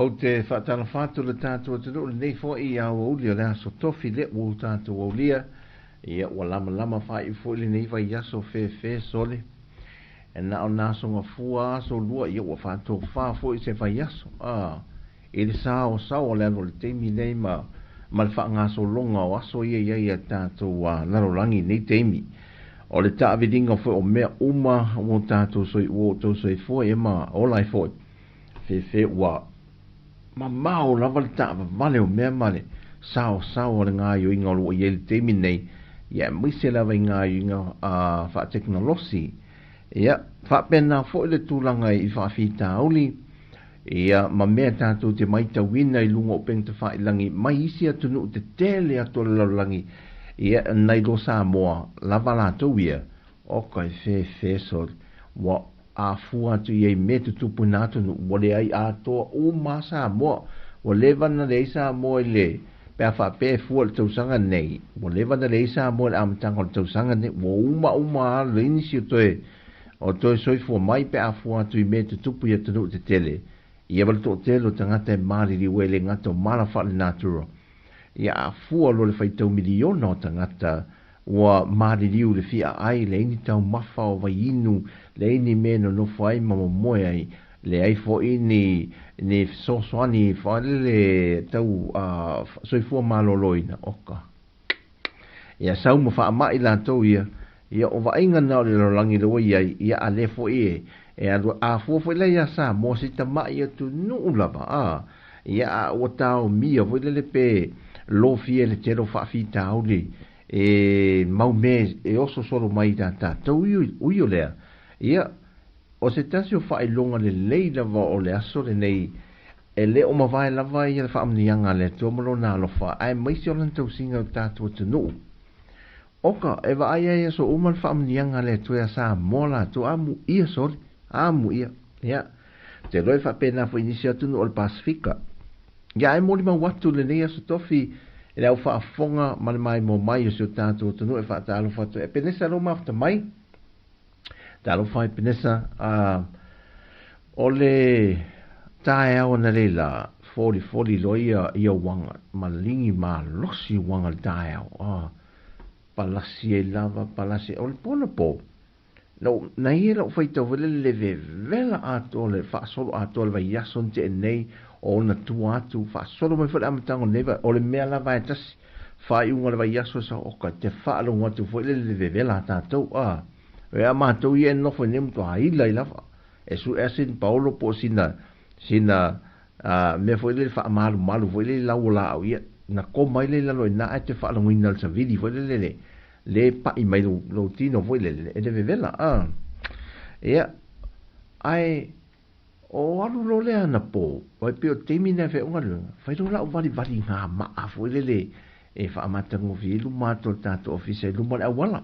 O te whaatala whātu le tātua te roo nei fo I au uli o le aso tofi le o tātua o lia ia ua lama lama whai I fo ili nei vai aso fe sole e na o naso ngā fua aso lua ia ua whātou whā fo I se vai aso e le sao o le alo le teimi nei ma le wha ngā so longa o aso ia tātua larolangi nei teimi o le tāwidinga fo o mea uma o tātou soi o tau soi fo e ma o lai fo fe ua ma mau lava le tāwa vale o mea male sao o le ngā yo inga o le teimi nei ia mwise lava I ngā yo inga wha teknolosi ia wha pena fo le tūlanga I wha whita auli ia ma mea tātou te maita wina I lunga o pengta wha ilangi mai isi atunu te tele ato le laulangi ia nei lo Sāmoa lava la tau ia o kai fe so wa a fua tu ye me tu tupu natu no wale ai ato o ma Sāmoa o leva na le Sāmoa le pe fa pe fu tu sanga nei o leva na le Sāmoa am tang o tu sanga nei o uma le inisi o to soi fu mai pe a fua tu me tu tupu ye tu te tele ia wal to tele tangata mari li wele ngato mala fa le naturo ia a fua lo le faitau miliono tangata ua maririu le fia ai le ini tau mafa o vai inu le ini meno no fai moe ai le ai fo ini ni sosoani fa le tau soifua maloloina oka ia sau mo fa mai la to ia o vainga na le langi le ia ia ale fo e a fo le ia sa mo si ta mai tu nu lava ia o tau mia fo le pe lo fie le tero fa fi tauli mau me oso solo mai ta to io le ia o se tasio fa longa le leila va o le aso le nei le o ma vai lava ia fa amnianga le to mo na lo fa ai mai si on tau singa ta to nu oka eva ai so uman fa amnianga le to ya sa mola to amu ia sol amu ia ya te roi fa pena fo inicia tu no Pasifika ya ai mo li ma watu le nei so tofi ele au fa fonga mai mo mai so tanto tu no e fa talo fa to e penesa lo mafta mai talo fa penesa ole tae au na le la 40 loia ia wanga malingi ma losi wanga tae au palasi e lava palasi o le pona po no na hira o faita vele le vela ato le fa solo ato le vai yason te nei o na tuatu fa solo mai fala amtango neva o le mea lava e tasi fa i unga le vai yaso sa oka te fa alo ngatu fo le vela tatou e a matou i e nofo nemu to haila i lava e su esin paolo po sina me fo le fa malu fo le lau la au ia na ko mai le la na te fa lo ngina sa vidi fo le pa i mai lo tino fo le vela ia ai o alu lo le ana po o pe o temi na fe unga lo fa lo la vali nga ma fo le e fa mata ngo vi lu ma to tato office lu ma wala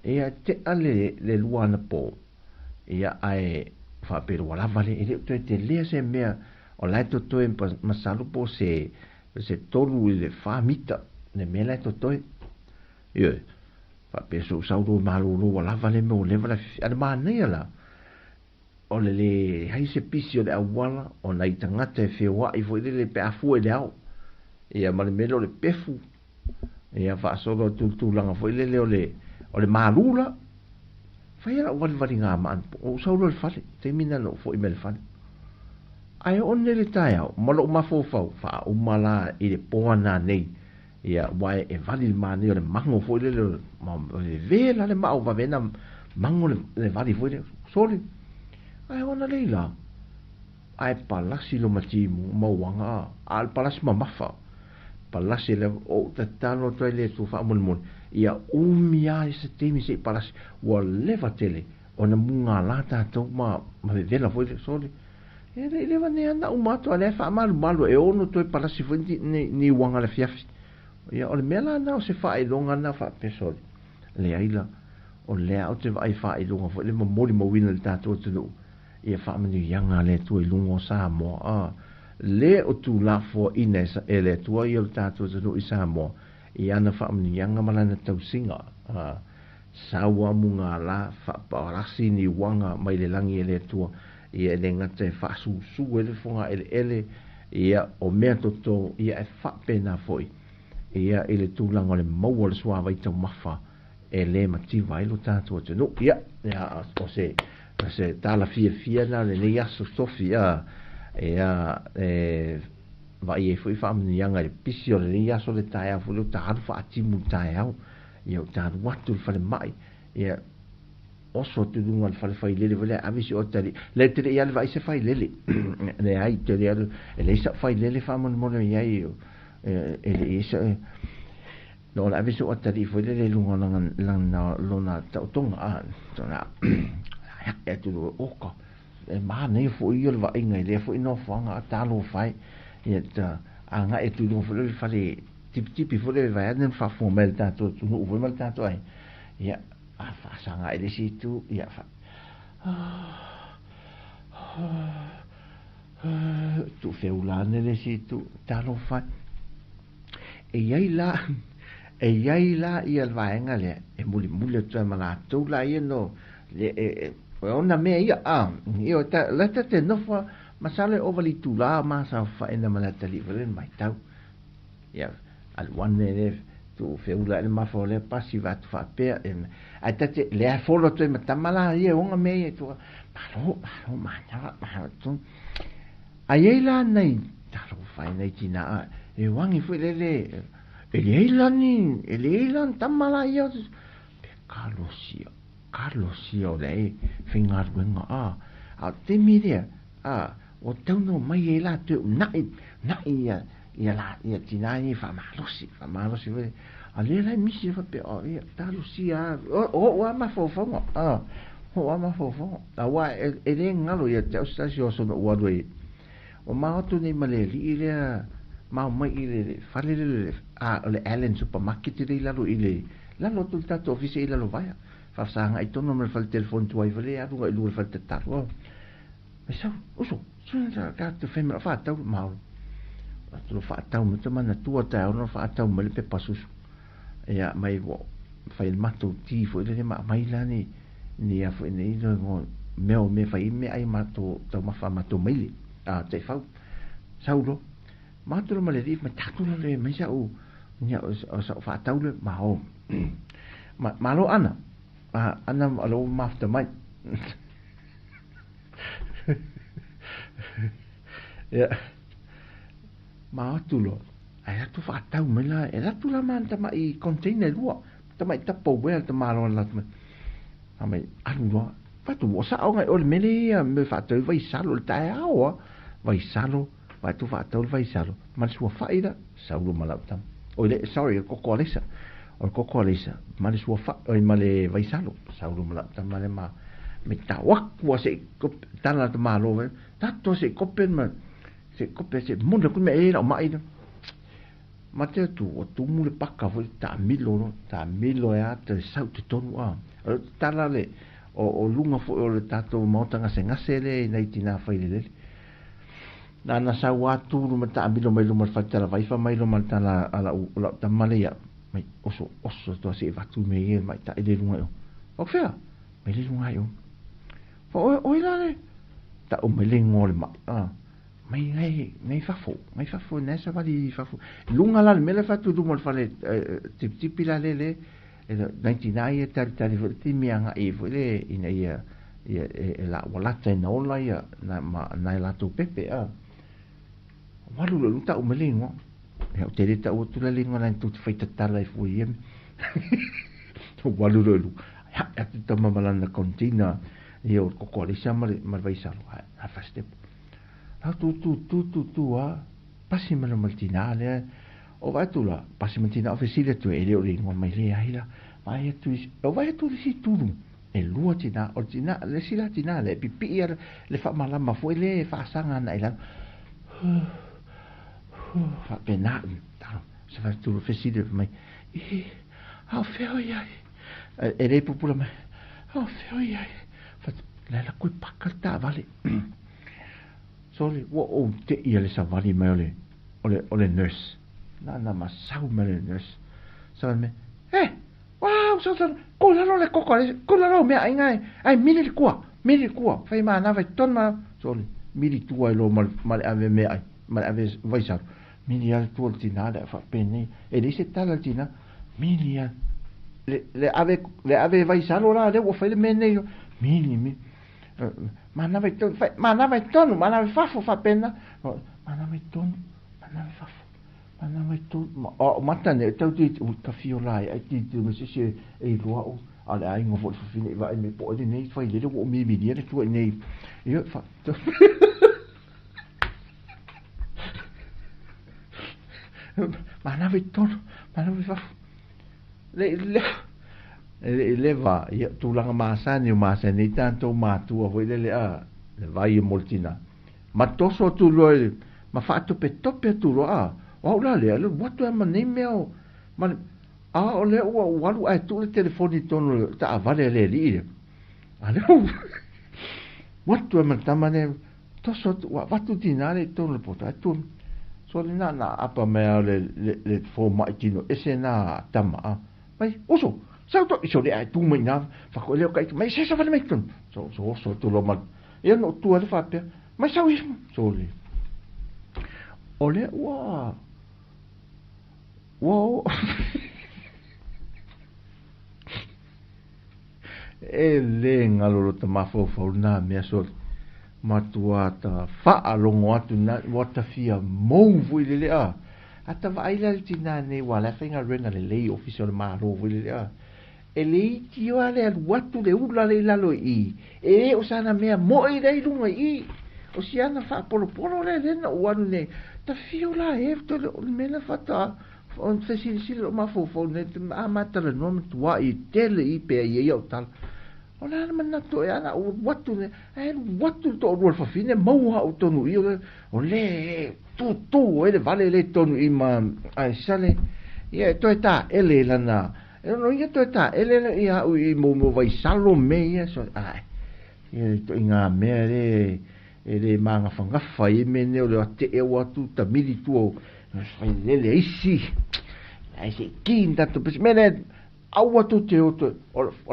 ia te ale le luana po ia ai fa pero wala vale e te le se mea o la to masalu po se tolu le famita ne mela to io fa peso saudo malu wala vale me o le vale ad mane la o le hai se pisio de awala o na itangata e fewa i foi le pe afu e au ia male melo le pefu ia fa solo tu langa foi le o le malula fa ia vale nga man o saudo le fale termina no foi mel fale ai on le taia malo ma fo fa o mala i le poana nei ia wai e vali mani o le mango foi le vela le mau va vena mango le vali foi le soli ai ona leila ai palasi lo matimu mo wanga al palasi mamafa palasi le o tatalo to le tu fa mon ia umia se temi se palasi wa leva tele ona munga lata to ma vela foi le soli ele leva ne anda umato ale fa malu e ono to palasi foi ni wanga le fiafi ia o le mela na o se fa i longa na fa pesol le aila o le au te vai fa i longa fo le moli mo wina le tato tu ia fa mani yanga le tu i lungo Sāmoa le o tu la fo inesa ele tu i le tato tu i Sāmoa ia na fa mani yanga malana tau singa sawa munga la fa parasi ni wanga mai le langi ele tu ia le ngate fa su ele fonga ele ia o mea toto ia e fa pena foi ia ele tūlanga le maua le sua vai tau mafa e le mati vai lo tātua te no ia o se tala fia na le ne aso stofi ia vai e fui whaamini anga le pisi o le ne aso le tae au lo tāru wha atimu tae au ia o tāru watu le whale mai ia oso tu dunga le whale whai lele vile avisi o tari le tere ia le vai se whai lele le ai tere ia le isa whai lele whaamoni mone iai ele isa no la aviso atari foi le lunga langa lona tautonga tona e tu oka e ma ne foi il va inga le foi no fanga talo fai e ta anga e tu no foi fale tipi foi vai nem fa formel tanto tu no foi mal tanto ai ia a fa sanga ele si tu ia fa tu feulane le si tu talo fai e iai la ia le vaenga le e muli tu mala tu la ia no le ona me ia io la te no fa masale ovali tu la ma sa fa ena mala tali velen mai tau ia al one ne tu feula le mafo le pasi va tu fa pe ai tate le folo tu ma tamala ia onga me tu malo ma tu ai la nei taro fai nei tina e wangi fu le ele lan tamala ia pe Carlosio le fingar wenga a te mire o tau no mai e la tu na ia la tina ni fa malosi ve ale la misi fa pe ia talusia o ma fofo o ma fofo wa e ngalo ia te stasio so no wa o ma tu ni male ile ma mai ile fale le le Allen supermarket ile la ile la lo tu tato office ile lo vai fa sanga i tono me fa il telefono tu ai vale a lu fa te taro ma sa uso sunta ka tu femmina fa tau ma tu fa tau me te mana tua tau no fa tau me pe pasus ia mai wo fa il mato ti fo ile ma mai la ni a fo nei no me fa i me ai mato tau ma fa mato mai te fa saulo mato lo male di ma tatu le mai sa o nia o sa fa tau le ma o ma lo ana alo mafta mai ya ma tulo ai tu fa tau me la era tu la manta ma i container lo tamai tapo wel te malo la tamai anu fa tu o sa o ngai o me fa tu vai salo ta o vai salo vai tu fa tu vai salo ma sua faida saulo malaptam o le sorry kokolesa o kokolesa ma le sua fa o ma le vai salo saulo malaptam ma le ma me ta wak wa se tala te malo ve tato se kopen ma se kopen se mo ku me era mai ma te tu o tu mu le pakka vo ta milo ya te sau te tonu tala le o lunga fo o le tato mo tanga se ngasele nei tina fa ile na sa watu lu mata ambilo mai lu mal fatala vai fa mai lu mal tala ala la tamalia mai oso to se vatu me mai ta ile lunga o fea mai le lunga yo o ila le ta o me le ngol mai nei fafo nessa vali fafo lunga la me le fatu lu mal fale tip la le 99 tari ti mianga e vole ina ia la wala te no la ia na la tu pepe walu lu ta o me le ngo e o te ta o tu le ngo na tu fai tala e fu iem walu lu ya te tama malana contina io kokole siamo mal vai salo a fa step tu passi mal maltinale o vai tu la passi maltina officile tu e le ringo mai le aila vai tu o vai tu si tu e lua tina o tina le sila tina le pipi le fa malama foi le fa sanga na ila fa pena se fa tu officile mai how feel ya e le popula mai how feel ya la kui pakalta vale sorry o te ia le savali mai ole nurse na masau mai le nurse sa me wow so kolaro le kolaro me ai mili kwa fai ma na vai tona sorry mili tua lo mal ave me ai mal ave vai sa mili al tu tinada fa peni e dice talatina mili le ave vai sa lo la de wo fai le mene mili mana vai tonu mana vai fafo fa pena mana vai tonu mana vai fafo mana vai tonu o mata ne tau ti u ka fiolai ai ti me se e roa o ale ai ngo fo fini vai me po de nei fai le o mi dia le tu nei io fa mana vai tonu mana vai fafo le va ia tu langa masa ni tanto matu o le le vai moltina ma toso tu lo ma fatto pe toppe tu lo o la le what am nei meo ma o le o walu ai tu le telefoni tono ta vale le li ale what am tamane toso va tu dinare tono pota tu so le na apa me le fo ma tino esena tama vai uso sao to iso le ai tu mai na fa ko le kai mai se sa vale mai ton so tu lo mal e no tu le fa pe mai sao ismo so le ole wow e le ngalolo ta mafofau na mea soli matua ta whaalongo atu na wata fia mou vui lele a ata vaila le tina nei wala whainga renga le lei ofisi o le maro vui lele a e le iti o ale alu watu le ula le lalo i e o sana mea mo i rei lunga i o si ana wha polo polo le lena o anu nei ta fio la e to le mena whata on se sili o mafofau ne a matara noma tua i tele i pe i e au tala o la mana to e ana o watu ne e watu to o fa fine mau ha o tonu i o le tu e le vale le tonu i ma ai sale ia to eta ele lana e no ia to eta ele ia mo vai salo me ia so ai ia to inga me le manga fanga fai me ne o le ate e watu ta mili tu o fai le isi ai se kinda to pes mene au atu te o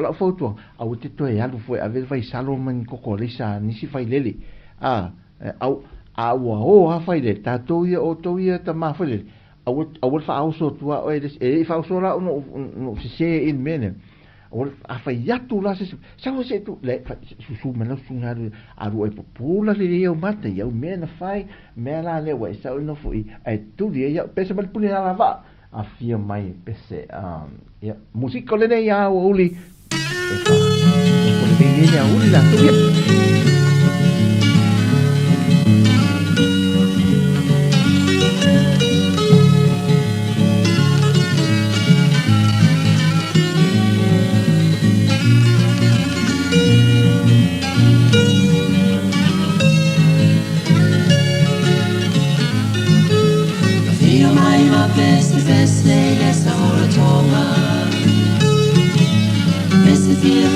la foto au te to e alu foi ave vai salo man kokolisa nisi fai lele au a fai le tato ia o to ia ta ma fai lele au fa au so tua o e fa so la no se in mene o a fai atu la se se tu le su mena su ngaru aru e popula le o mata ia mena fai mela le wa sa no foi ai tu dia pesa mal puni la va a fia mai pese ia musico le nei a uli e fa o le vini a uli la tu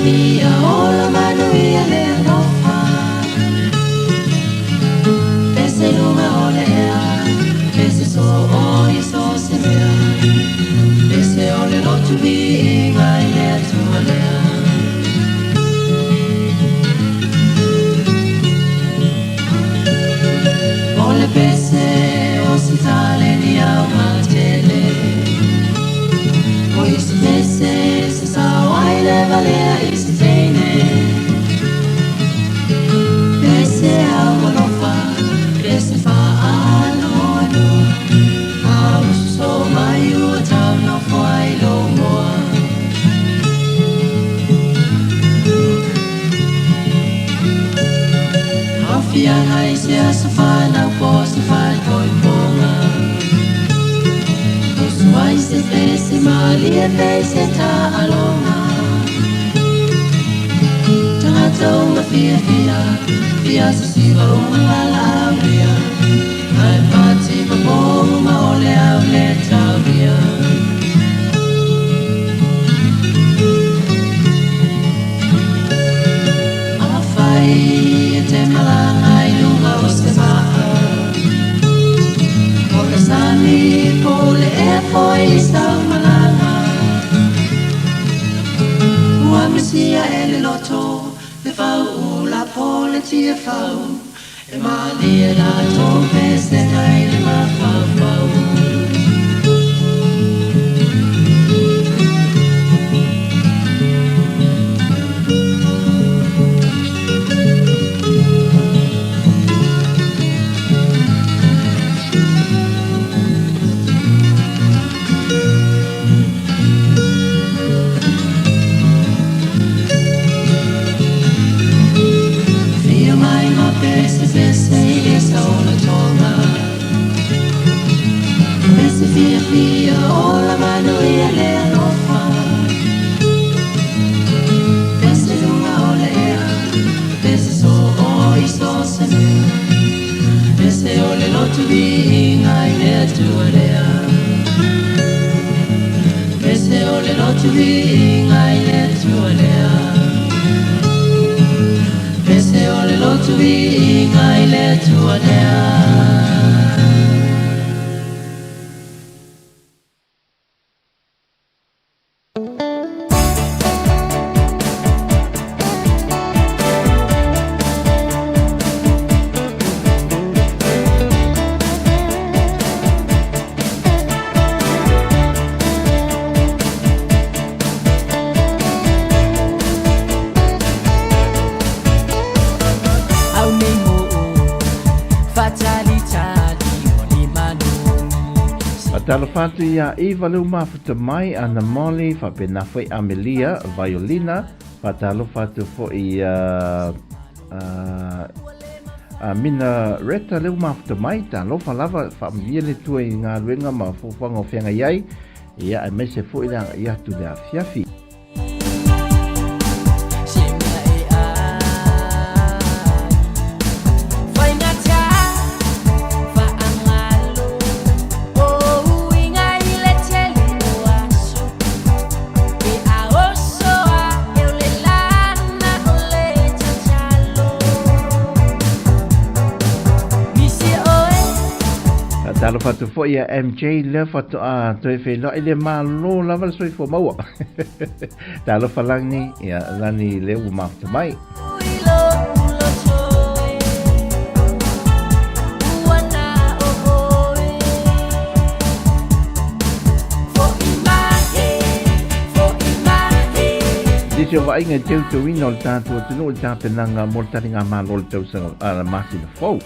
Fia ola manuia le nofa Pese lunga ole ea Pese so oi so se mea Pese ole lo tu vi ingai le tua lea Ole pese o si tale ni au matele Oi si pese se sa wai le valea isi teine Pese au malofa Pese fa alono Au so mai ua tau no fai lo moa Hawhia ngai se asa whanau po se whai koi ponga Usuai se pese mali e pese ta alonga Tanga fia se siva uma la ria Ai pati pa poma ole au le tauria Awhai e te malanga i lunga o se maa O le sani po le e foi i stau malanga Ua misia e le loto Le fau la pole tia fau E mali e la tope se ngai le ma fau fau Fia ola manuia le alofa Pese lunga ole ea Pese so oi so se mea Pese ole lotu vi ingai le tua lea Pese ole lotu vi ingai le tua lea Pese ole lotu vi ingai le tua lea Talo fatu ia iwa leu mafuta mai ana moli fa pena foi Amelia violina fa talo fatu foi mina reta leu mafuta mai talo fa lava fa Amelia le tu ngā ruenga ma fofanga whenga iai ia ai mese foi la ia tu le afiafi. Talo fatu fo ia MJ le fatu toi fe lo ile malo lava soi fo maua. Talo falangi ia lani le u mafta mai. Disi o vai ngai teu tu ino tanto tu no ta penanga mortaringa malo teu sa masi le fo.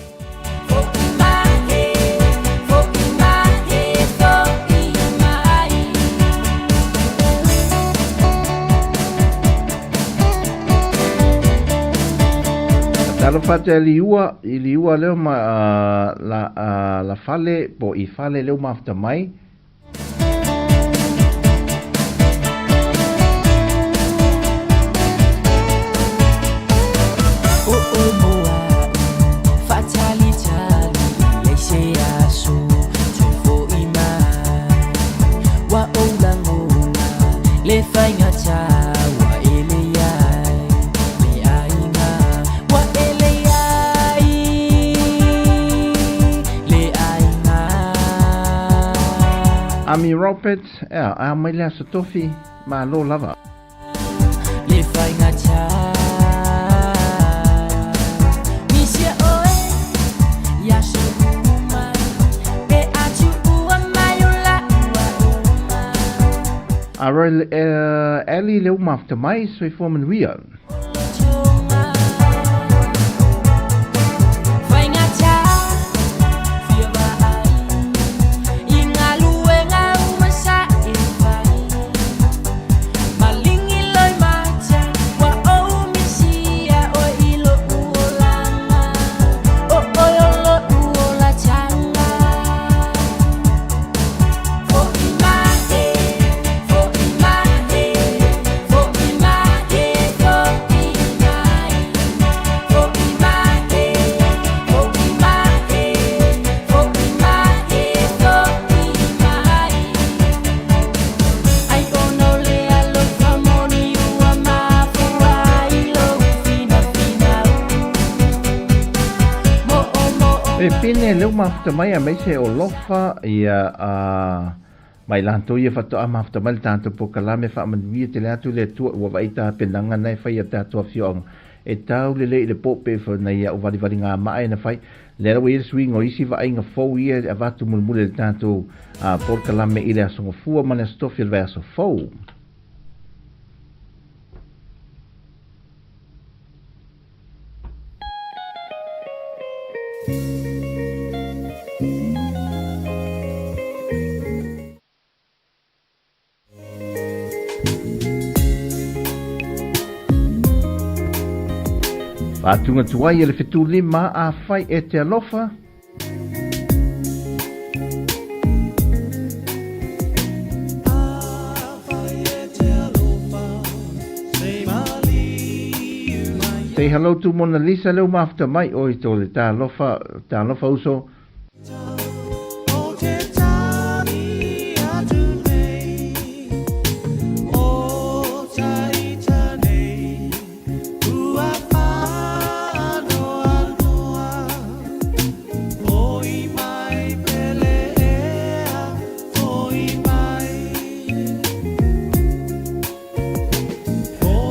Talo fatu iliua leo ma la fale po I fale leo mafta mai. Ami Robert, mai lea sa tofi ma lo lava. Le fai ngā cha Misia oe Ya su uma Pe atu ua mai o la ua uma Aroi Eli leo mafta mai soi fomen wia. Pine leu mafta mai a meise o lofa ia mai lanto ia fato a mafta mai tanto po kalame fa manvia te latu le tu wa vaita penanga nei fa ia tatu afiong e tau le pope fa na ia o vali nga mai na fai le ro ia swing o isi va inga fo ia a vatu mulmule tanto por kalame ile so fu mana stofil verso fo. Atunga tuai ele fetu lima a fai e te alofa. Say hello to Mona Lisa leo mafta mai o I tole ta alofa uso.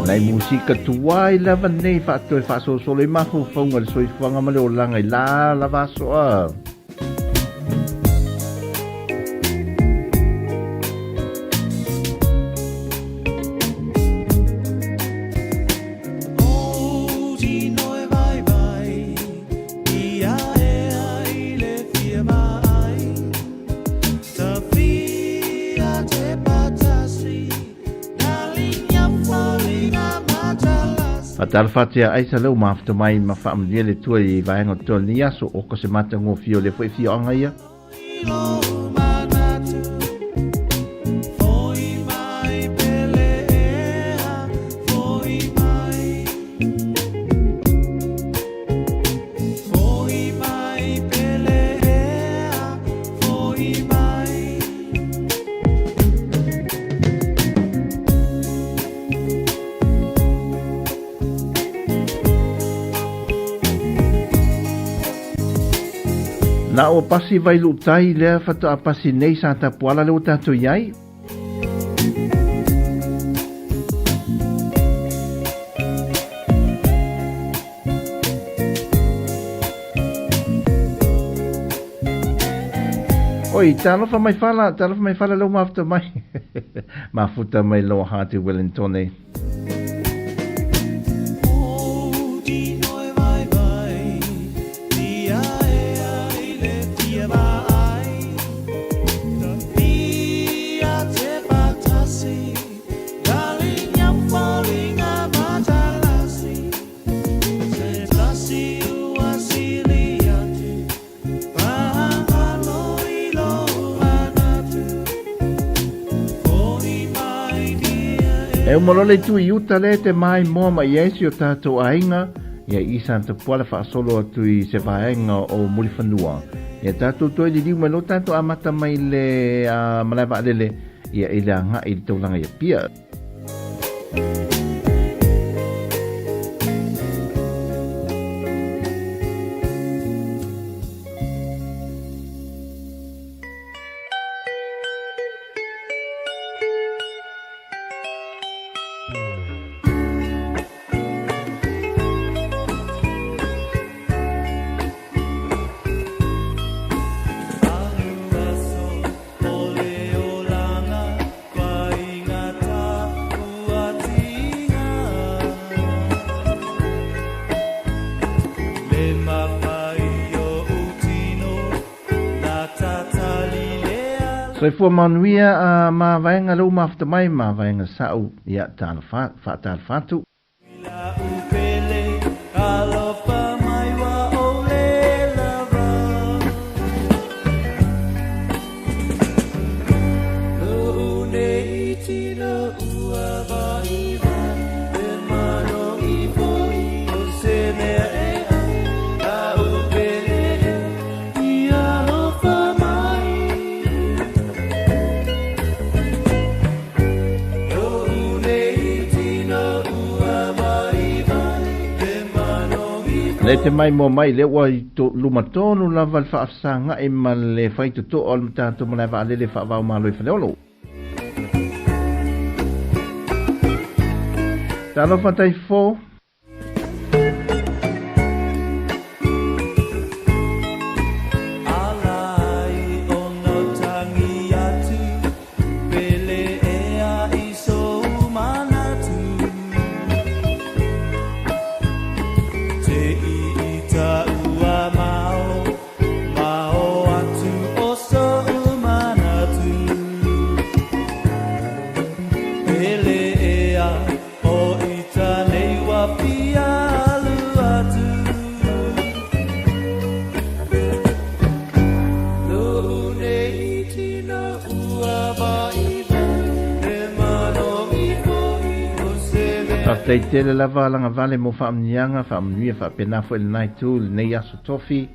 Nei musika tuai lava nei fatoi faso solo mafu fonga le soi fanga male o langa I la lava soa. The talfatia ai sa leu mafta mai ma famlia le tua I vaenga tonia so o ko se mata ngo fio le foi fio anga ia. Na o pasi vai lutai le fatu a pasi nei sa tapuala le o tatou iai. Oi, talofa mai fala leo mafta mai. Mafuta mai lo hati Wellington. E umolole tu I uta le te mai moa mai esi o tātou ainga, ia I santa puala whaasolo atu I se vaenga o mulifanua. Ia tātou toi li liu mai lo tātou amata mai le malaiwa alele, ia I le anga I le taulanga ia pia. Sai fua manuia ma vaenga lau mafta mai ma vaenga sau ia tāna whātāna. Le te mai mo mai le wa to lumatonu lava le whaafsanga e ma le whaitu to o le tātou malai wa le whaavau malo I whaneolo. Talo whatai fō. Tei tele lava langa vale mo whaamnianga, whaamnuia, whaapenafo ele nai tū, le nei aso tofi.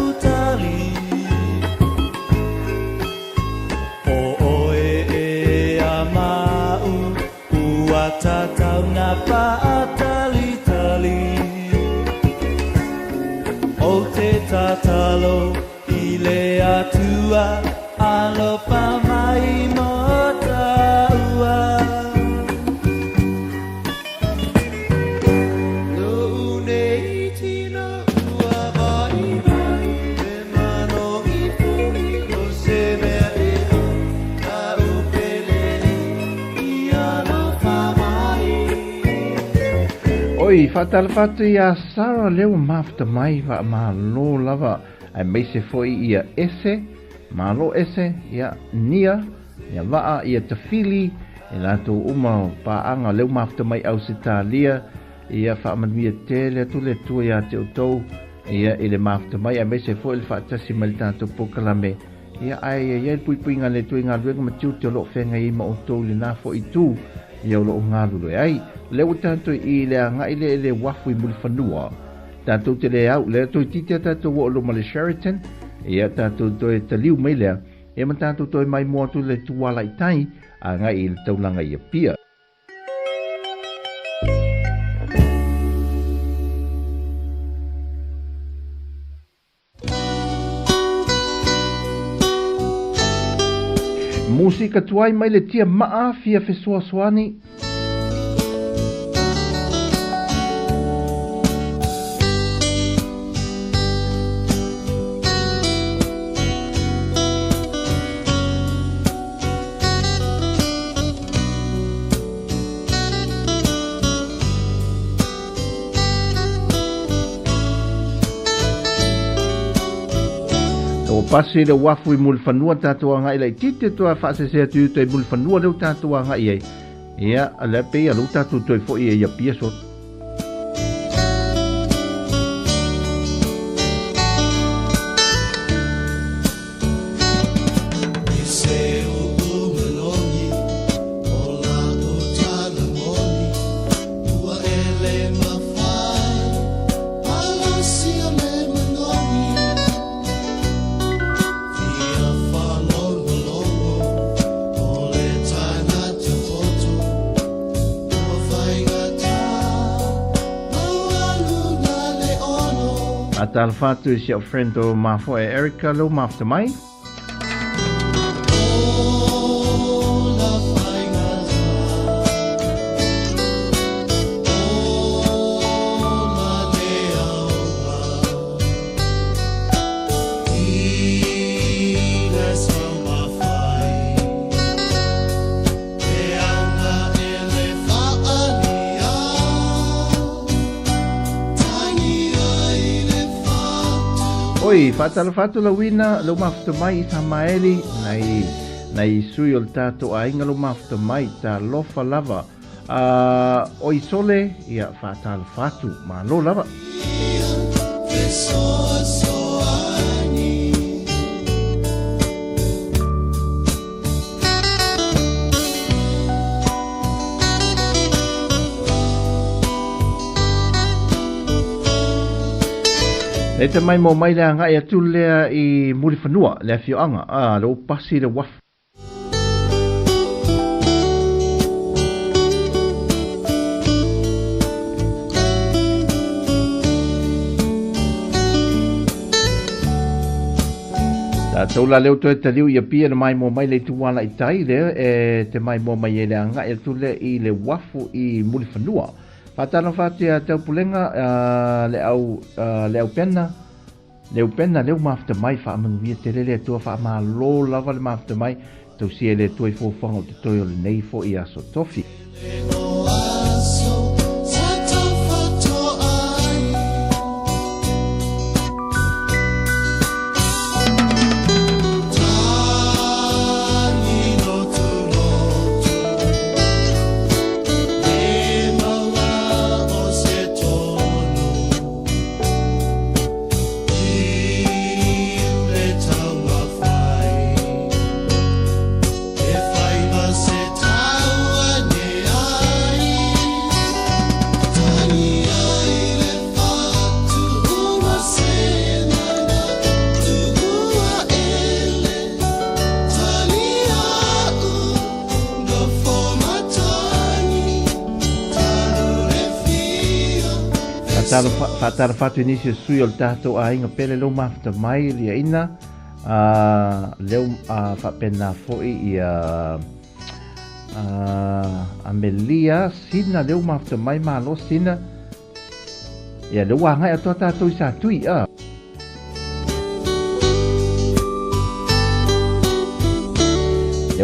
utali o oe e amau ua tatau na paatali tali o te tatalo i le atua alofa mai mo taua Oi, whatala whatu ia Sara leo mafta mai wa malo lava ai mai se foi ia ese, malo ese, ia nia, ia waa, ia tawhili, e lato uma paanga leo mafta mai au se talia, ia whaamanwia tele atu le tua ia te utou, ia ele mafta mai ai mai se foi le whaatasi mai tato pokalame, ia ai ia pui ngā le tui ngā luenga matiu te olo whenga i ma utou le nā fo i tū, ia olo o ngā lulu ai, leo tanto i le anga i le wafu i muli whanua, tanto te le au, leo toi titia tanto wo olo ma le Sheraton, ia tanto toi te liu mai lea, ia ma tanto toi mai mua tu le tuwala i tai, a ngai i le taulanga i a pia. Musika tuai mai le tia maa fia fesua soani. Pasi le wafu i muli whanua tātua ngai lai tite toa whaasesea tu i muli whanua leo tātua ngai ei. Ia, ala pei alu tātua toi fo i ia pia sot. Tal fatu is your friend o mafo e Erica lo mafta mai. Oi, fatala fatula wina lo mafta mai Samaeli nai sui o tato a inga lo mafta mai ta lofa lava. Oi sole ia fatala fatu ma lo lava. E te mai mo mai lea ngai atu lea i muri whanua, lea whioanga, lo pasi le wafu. Ta taula leo toe te liu i a pia na mai mo mai le tuwana i tai lea, e te mai mo mai lea ngai atu lea i le wafu i muri whanua. Fatana fatia tau pulenga le au pena leo mafta mai fa manguia te lele tua fa ma lo lava le mafta mai tau sia le tua i fofanga o te toi o le nei fo i aso tofi. Whatara whatu inisi sui o le tātou a inga pele leo mawhata mai lia ina leo whapena foi i Amelia sina leo mawhata mai malo sina ia leo wangai atua tātou i sa tui ia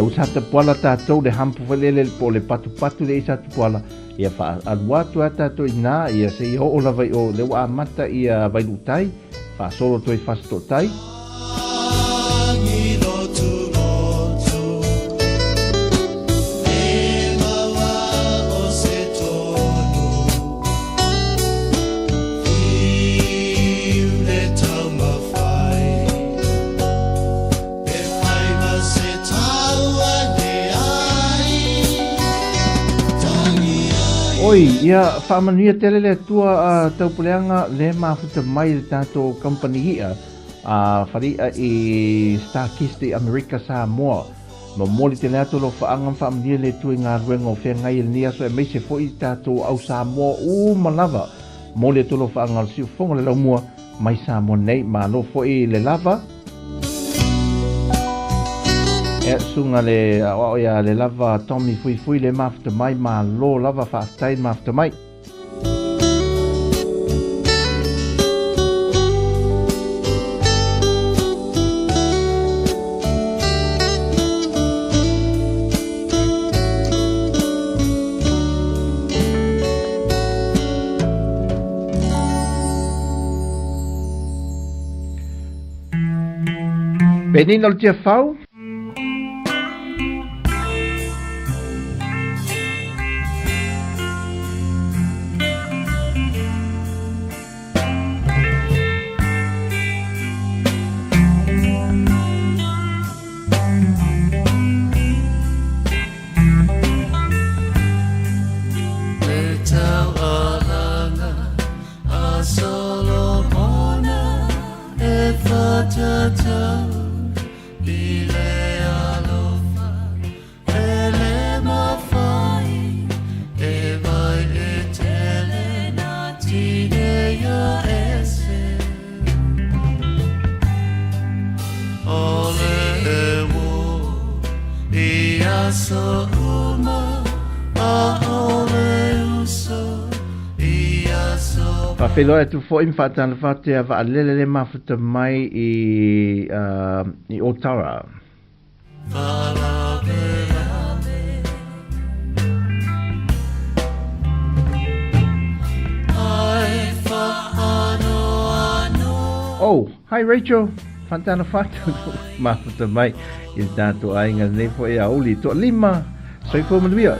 usata puala tātou le hampu walele po le patu le isata puala ia fa alwatu ata to ina ia se o la vai o le wa mata ia vai lutai fa solo to fa sto tai Oi, ia whaamanuia tele le tua taupuleanga le mafuta mai le tātou company ia wharia i Starkist i Amerika Sāmoa. Ma moli te lea tolo whaangam whaamanuia le tua i ngā ruenga o whea ngai il nia so e meise fo i tātou au Sāmoa malawa. Moli tolo whaangal siu whonga le laumua mai Sāmoa nei ma lo fo i le lava. E sunga le oia le lava Tommy fui le mafuta mai ma lo lava whaaftai mafuta mai. Benino le tia whau? Whailoa tu fo im whatana whatea wa alele le mafuta mai i Otawa. Oh, hi Rachel. Whatana whatu mafuta mai i tātou ainga nei fo e auli to lima. Soi fo manuia.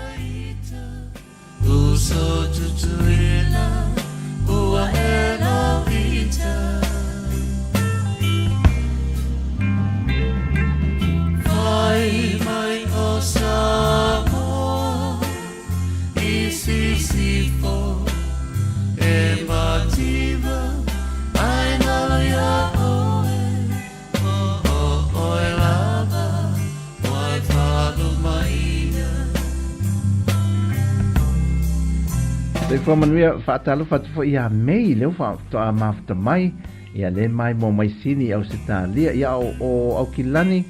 Le fo manuia whaatalo whatu fo ia mei leo to a mafuta mai ia le mai mo mai sini au se tālia ia o au kilani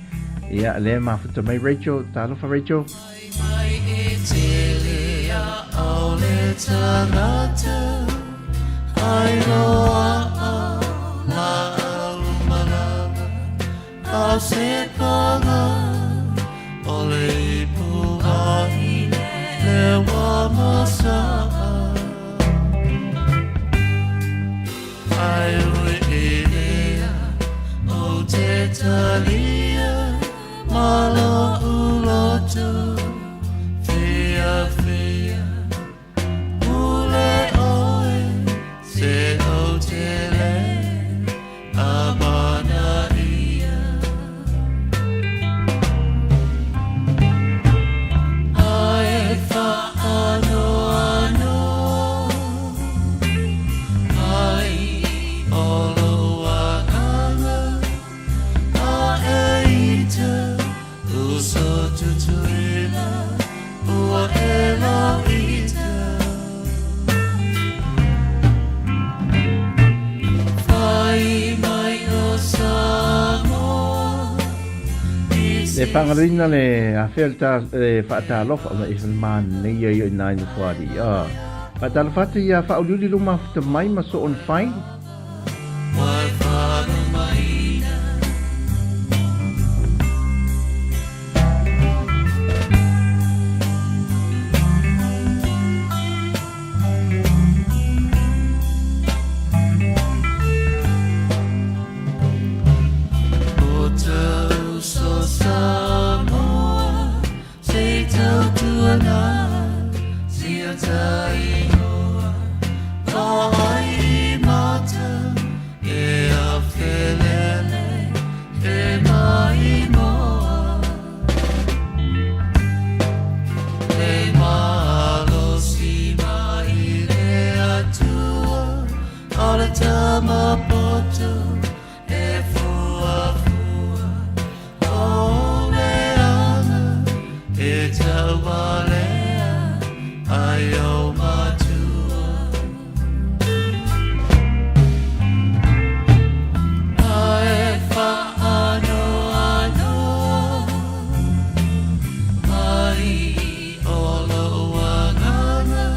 ia le mafuta mai Rachel talo fa Rachel Malo uloto, fia fia, ule oe, se otele, abana ia. Ai fa ano, ai olo wanganga, a eita. Le pangalina le afelta fatalofa ma ifman ne yo nine fadi fatalfata ya faululi luma mai ma so on fine Sāmoa, say Tautua na, sia tainoa, ai mata, e a whelele, e mai moa. Le malo si mai le atua, ala tama poto, e fua fua. E tawalea ai o matua ai whaano ano ai o loanganga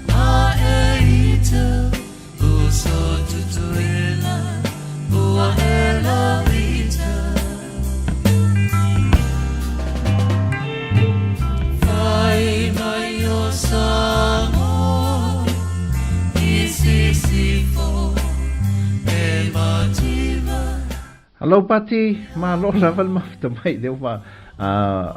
a e ita uso tutuila ua e la ita Sāmoa, hello Patti ma lo level ma mai deu ma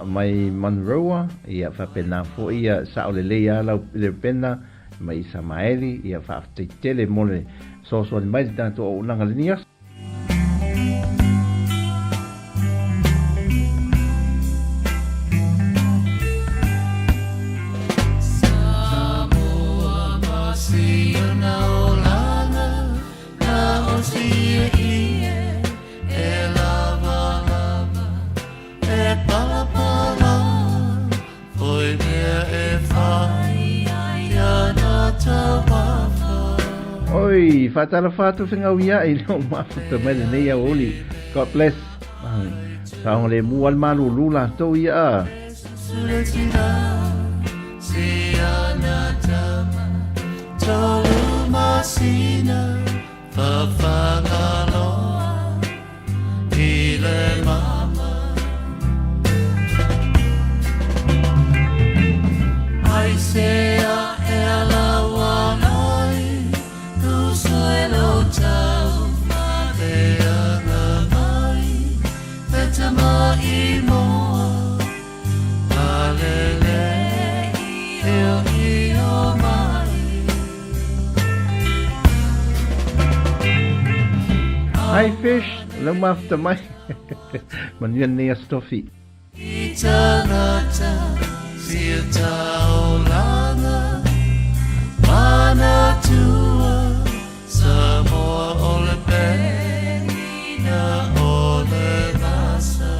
mai Monroe ia fa pena fo ia saolelea la le pena mai Samaeli ia fa tele mole so mai tanto o nangalinia Oi, fatala fatu fingawia ilo mafuta mai nei oli. God bless. Saong le mual malu lula to ia. I say Hi fish, lang after my man ni stofi. Itanata sita olanga mana tua Sāmoa ole penina ole masa.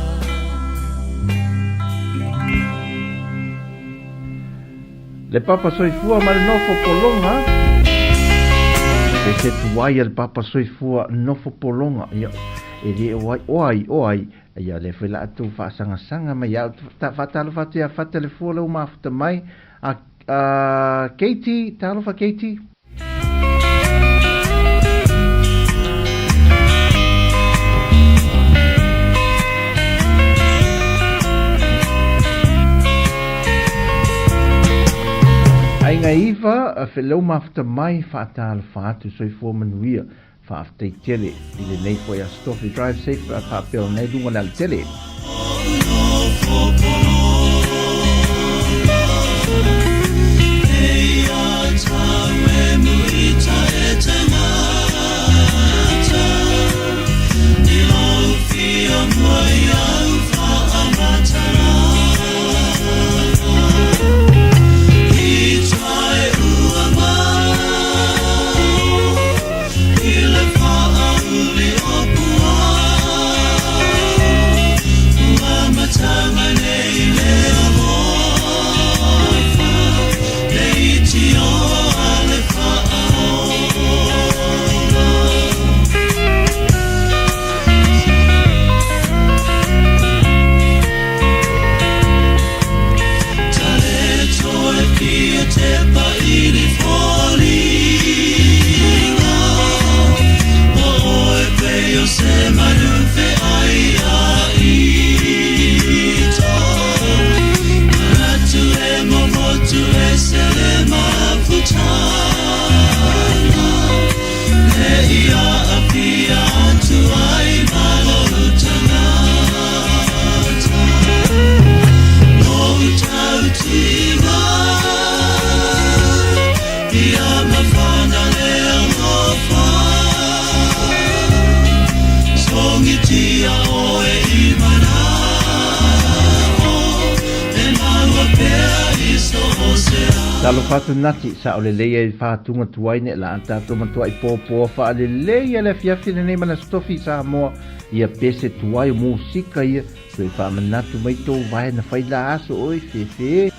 Le papa soifua mal nofo polonga. Se tuai el papa soifua nofo polonga. E le oai. Ia le whela atu whaasanga mai au ta whatalo whatea whatele fuala umafta mai. Katie, talofa Katie. Ai ngā iwa, whelau mafta mai whaatala whaatu soifua manuia. Whaaftai tele, I le nei fo ia stofi drive safe a whaapeo nei dunga nal tele. Tangane Talo fatu nati sa o le leia I whātunga tuaine la antato matua I pōpō wha le leia le fiafi nei mana stofi Sāmoa ia pese tuai o musika ia tui wha manatu mai tō vai na whaila aso oi fefe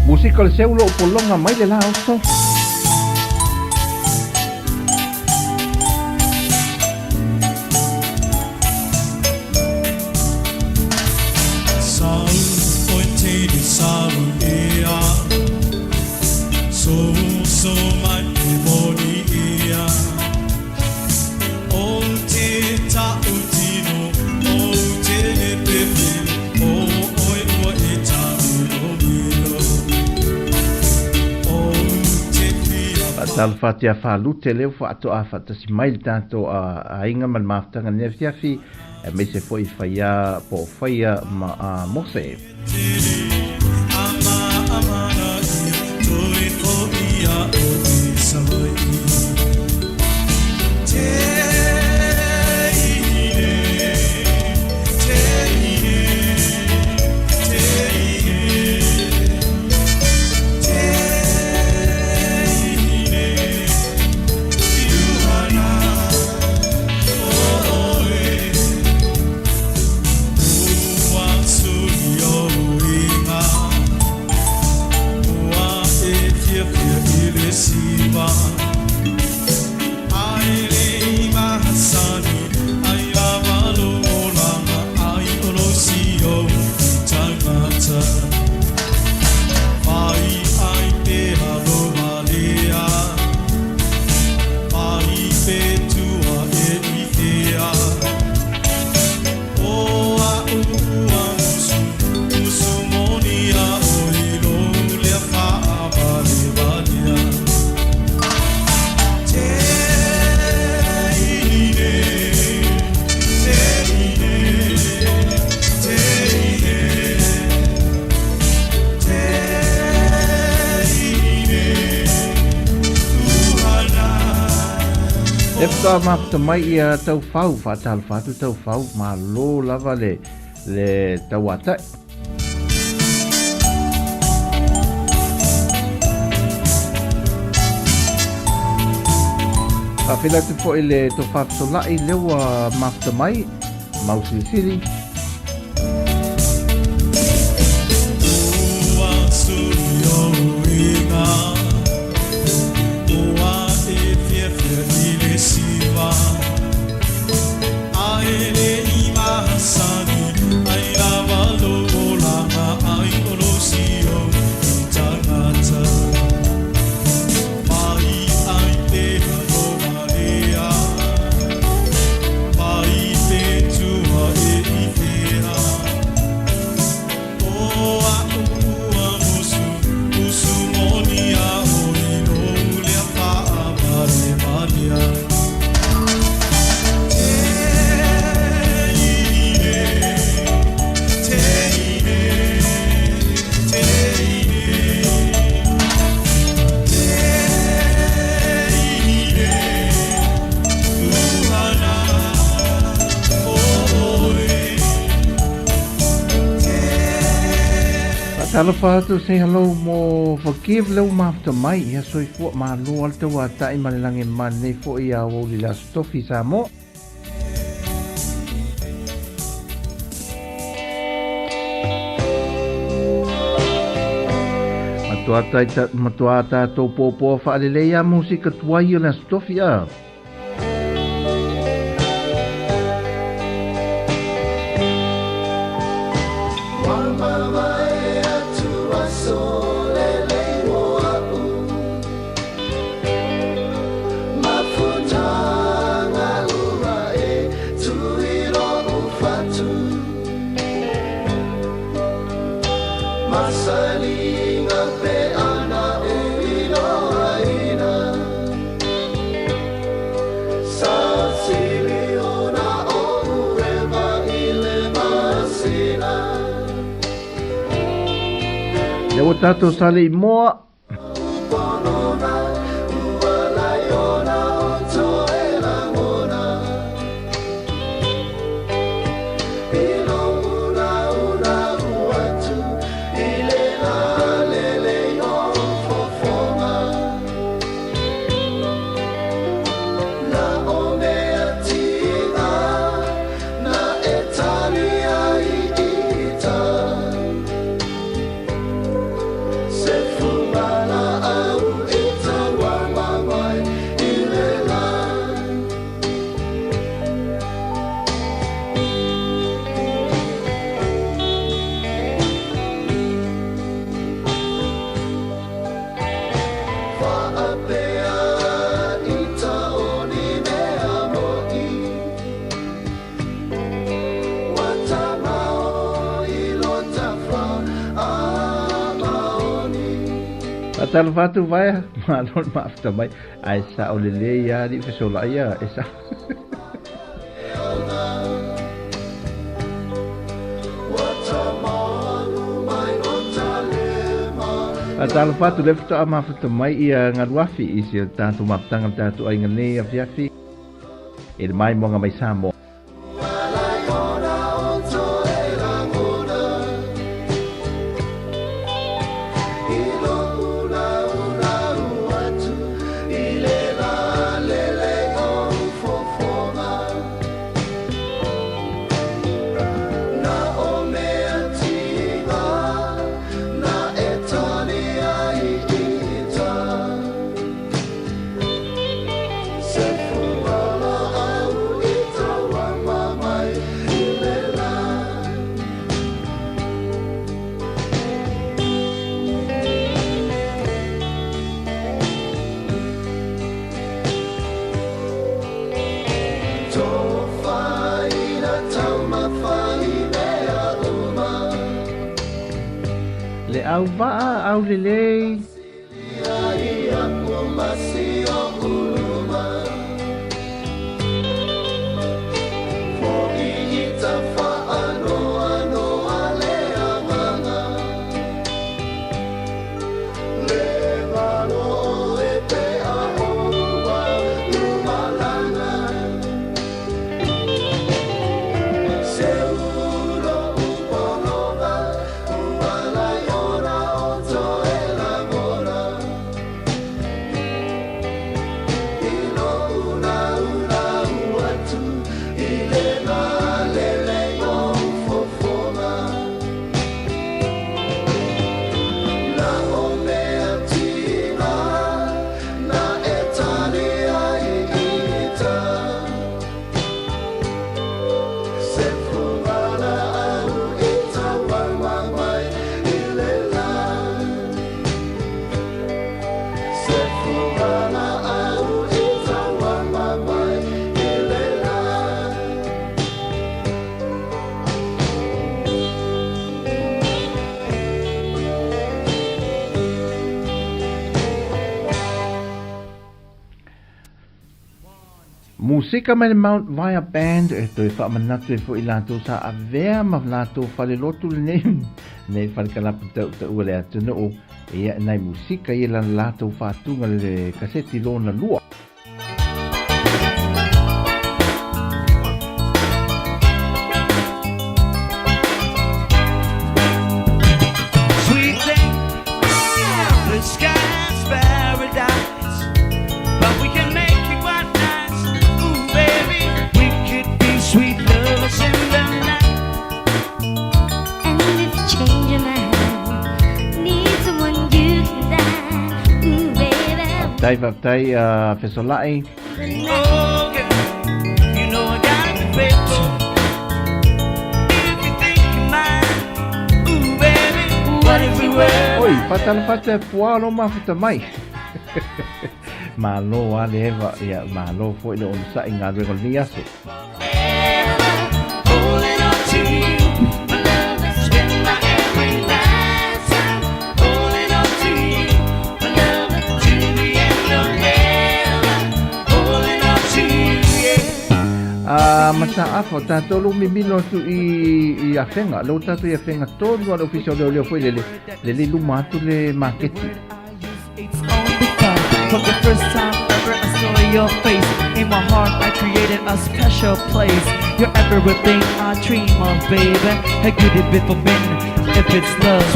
Musika le seu lo polonga mai le la oso Talfatia falute leo fa ato a fatasi mai tanto a inga mal maftanga ne fiafi me se foi faia po faia ma mose Efta mapta mai ia tau fau fatal fatu tau fau ma lo lava le tauata a fila te fo ile to fatu lai lewa mapta mai mausi siri Talofa to say hello mo forgive lo mafta mai ya so fu ma lo alto wa ta i malangi man nei fo ia o li la stofi Sāmoa. Matuata to popo fa le ya musika tuai o la stofi a. O tato sale I moa. Talo fatu vai malon mafta mai ai sa o le ya di fesola ya esa Talo fatu le fta mafta mai ia ngalwafi isi tanto maptanga tanto ai ngane afiafi il mai monga mai Sāmoa. Au va au lele Musika mai Mount Via Band e toi wha manatu e fo I lato sa a vea ma lato whale lotu le nei whale kalapu tau ua le atuna o ia nei musika I lan lato whatunga le kaseti lona lua. Sweet Whaptai, Fesolai. Oh, girl, you know I gotta be faithful. If you think you're mine, ooh, baby, what if we were? Oi, Fata Pua no Mafuta Mai. Malo ale eva ia malo foi le on sa inga re gol ni aso. Holding on to you, my love has spent my every night time. Holding on to you, my love to the end of never. Holding on to you, yeah. Masa afo tato lu mimino tu i afenga, lo tato i afenga todo al ufficio le foi le lumatu le marketing. From the first time ever I saw your face, in my heart I created a special place. You're everything I dream of, baby. How could it be for me if it's love?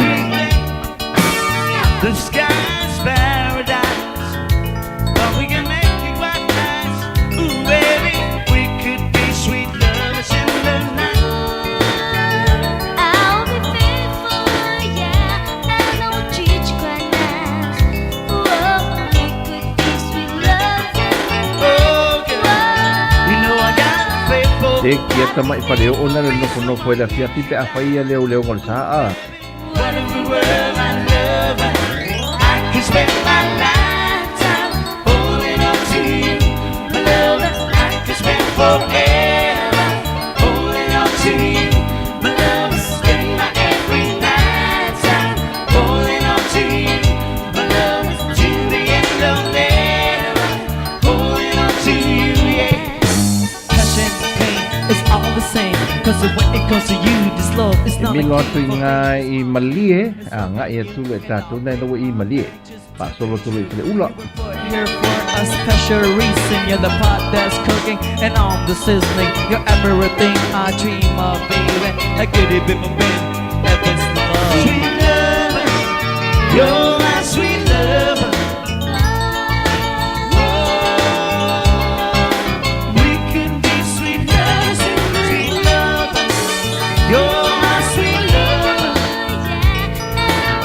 The sky's paradise, but we can make it quite nice. Ooh, baby, we could be sweet lovers in the night. I'll be faithful, yeah, and I'll treat you quite nice. Whoa, we could be sweet lovers in the Oh, girl, you know I got faithful. Te kia tama I pare o na le no foi la fia pipe a fai leo ngol sa a. What if we were my lover? I could spend my lifetime holding on to you, my lover. I could spend forever holding on to you, my lover. Spend my every nighttime holding on to you, my lover. To the end of never, holding on to you, yeah. Passion, pain, it's all the same. Cause when it comes to you, this love is not Mi like lo tu nga I malie, nga ia tu le tato na no I malie. Pa solo tu le ula. we're here for a special reason. You're the pot that's cooking and I'm the sizzling. You're everything I dream of, baby. How could it be for me if it's love? Sweet lover, you're my sweet lover. We could be sweet lovers, sweet lovers. You're my sweet lover.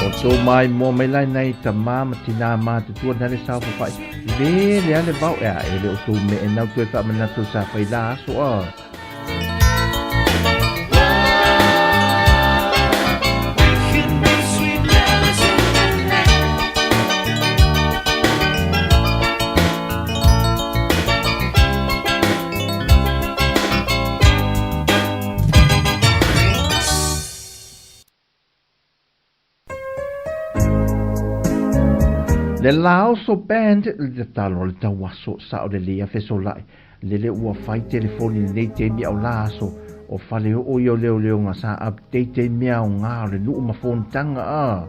O to mai mo mai lai nei ta mama tina ma tu tu na le sa fa fai. Le ale bau e le o tu me e na tu ta mana tu sa fai la so a. We could be sweet lovers in the night. Le lao so band le talo le tawaso sa o le lia fesolai. Le ua fai telefoni nei te mi au laso o fale o yo leo nga sa update te mi au ngā le nu ma phone tanga a.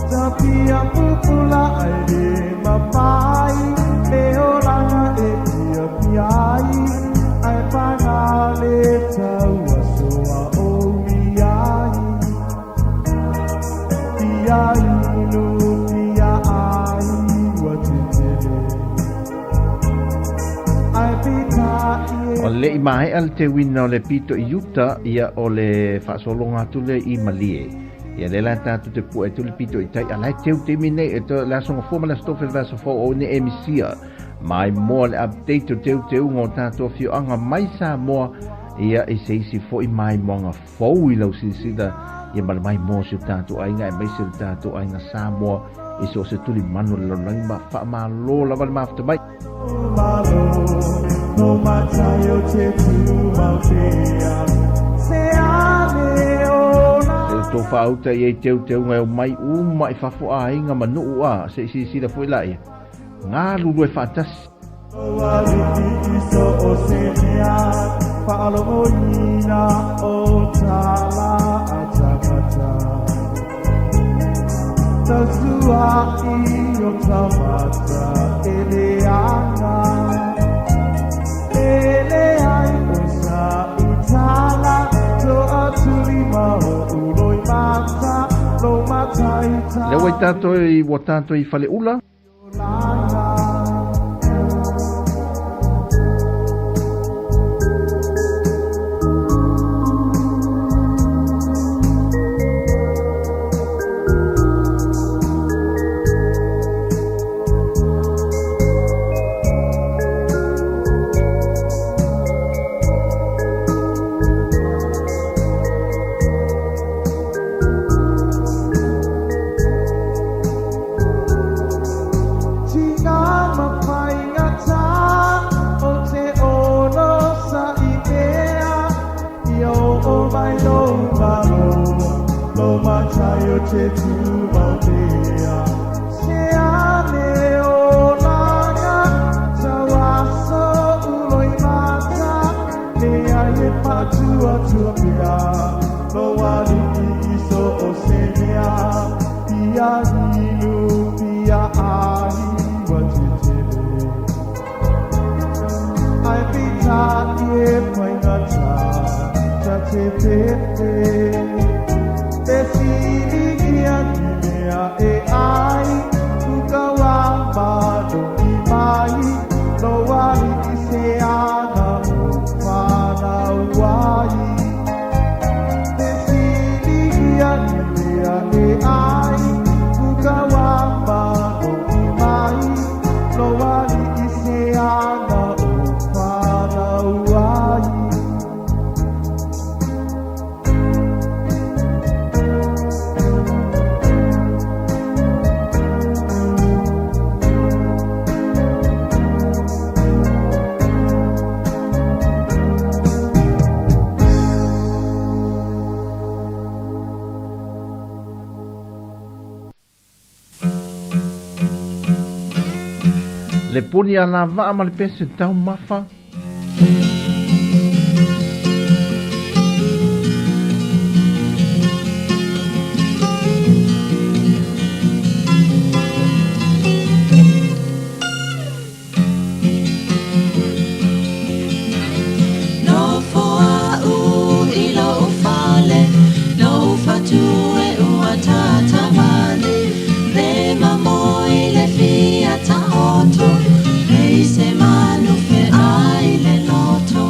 Tapia pupula aile mapai Eolanga e pia piai Ai panale taua soa o miai Piai no pia ai watitele Ai pita O le I mai al te wina o le pito I Utah ia o le whaasolonga tu le I malie. Ia le la tatu te pua e tu le pito I tai alai teu te mine e to la songa foma la stofe le vaso fo o ne emisia. Mai moa le update o teu ngō tatu fio anga mai Sāmoa ia I se isi fo I mai moanga fau I lau sisida ia mala mai mo si tatu ainga e mai si tatu ainga Sāmoa I so se tuli manu le langi ma wha ma lo la wale mafta mai. No matter you take to Mautea Se ane ona E tō whaauta I e teu ngai o mai uma I whafo a inga manu ua se isi da fwoi lai. Ngā lulu e whaatasi. Waliki iso o senea Whaalo o ina o tala a takata Tasua I o tamata Eleana Ele ai o sa utala To atulima o uloi mata Lo mata ita Le wai tātou I wa tātou I whale ula. o te tu maunea Se ane o langa Tawaso uloi mata Nea e patua tua pia No wali I iso o senea Pia hilu pia ahi wa te tele Ai pita I e paingata Ta te pepe Te sili ia mea e ai Kuka wa mado I mai No wali I se ana o whana wai Te sili ia mea e ai Kuka wa mado I mai No wali I se ana o whana wai Le puni ana vaa ma le pese tau mafa. No foa u ilo u fale, no fatu e ua tata mane, le mamoi le fia ta oto, le se manu fe ai le loto.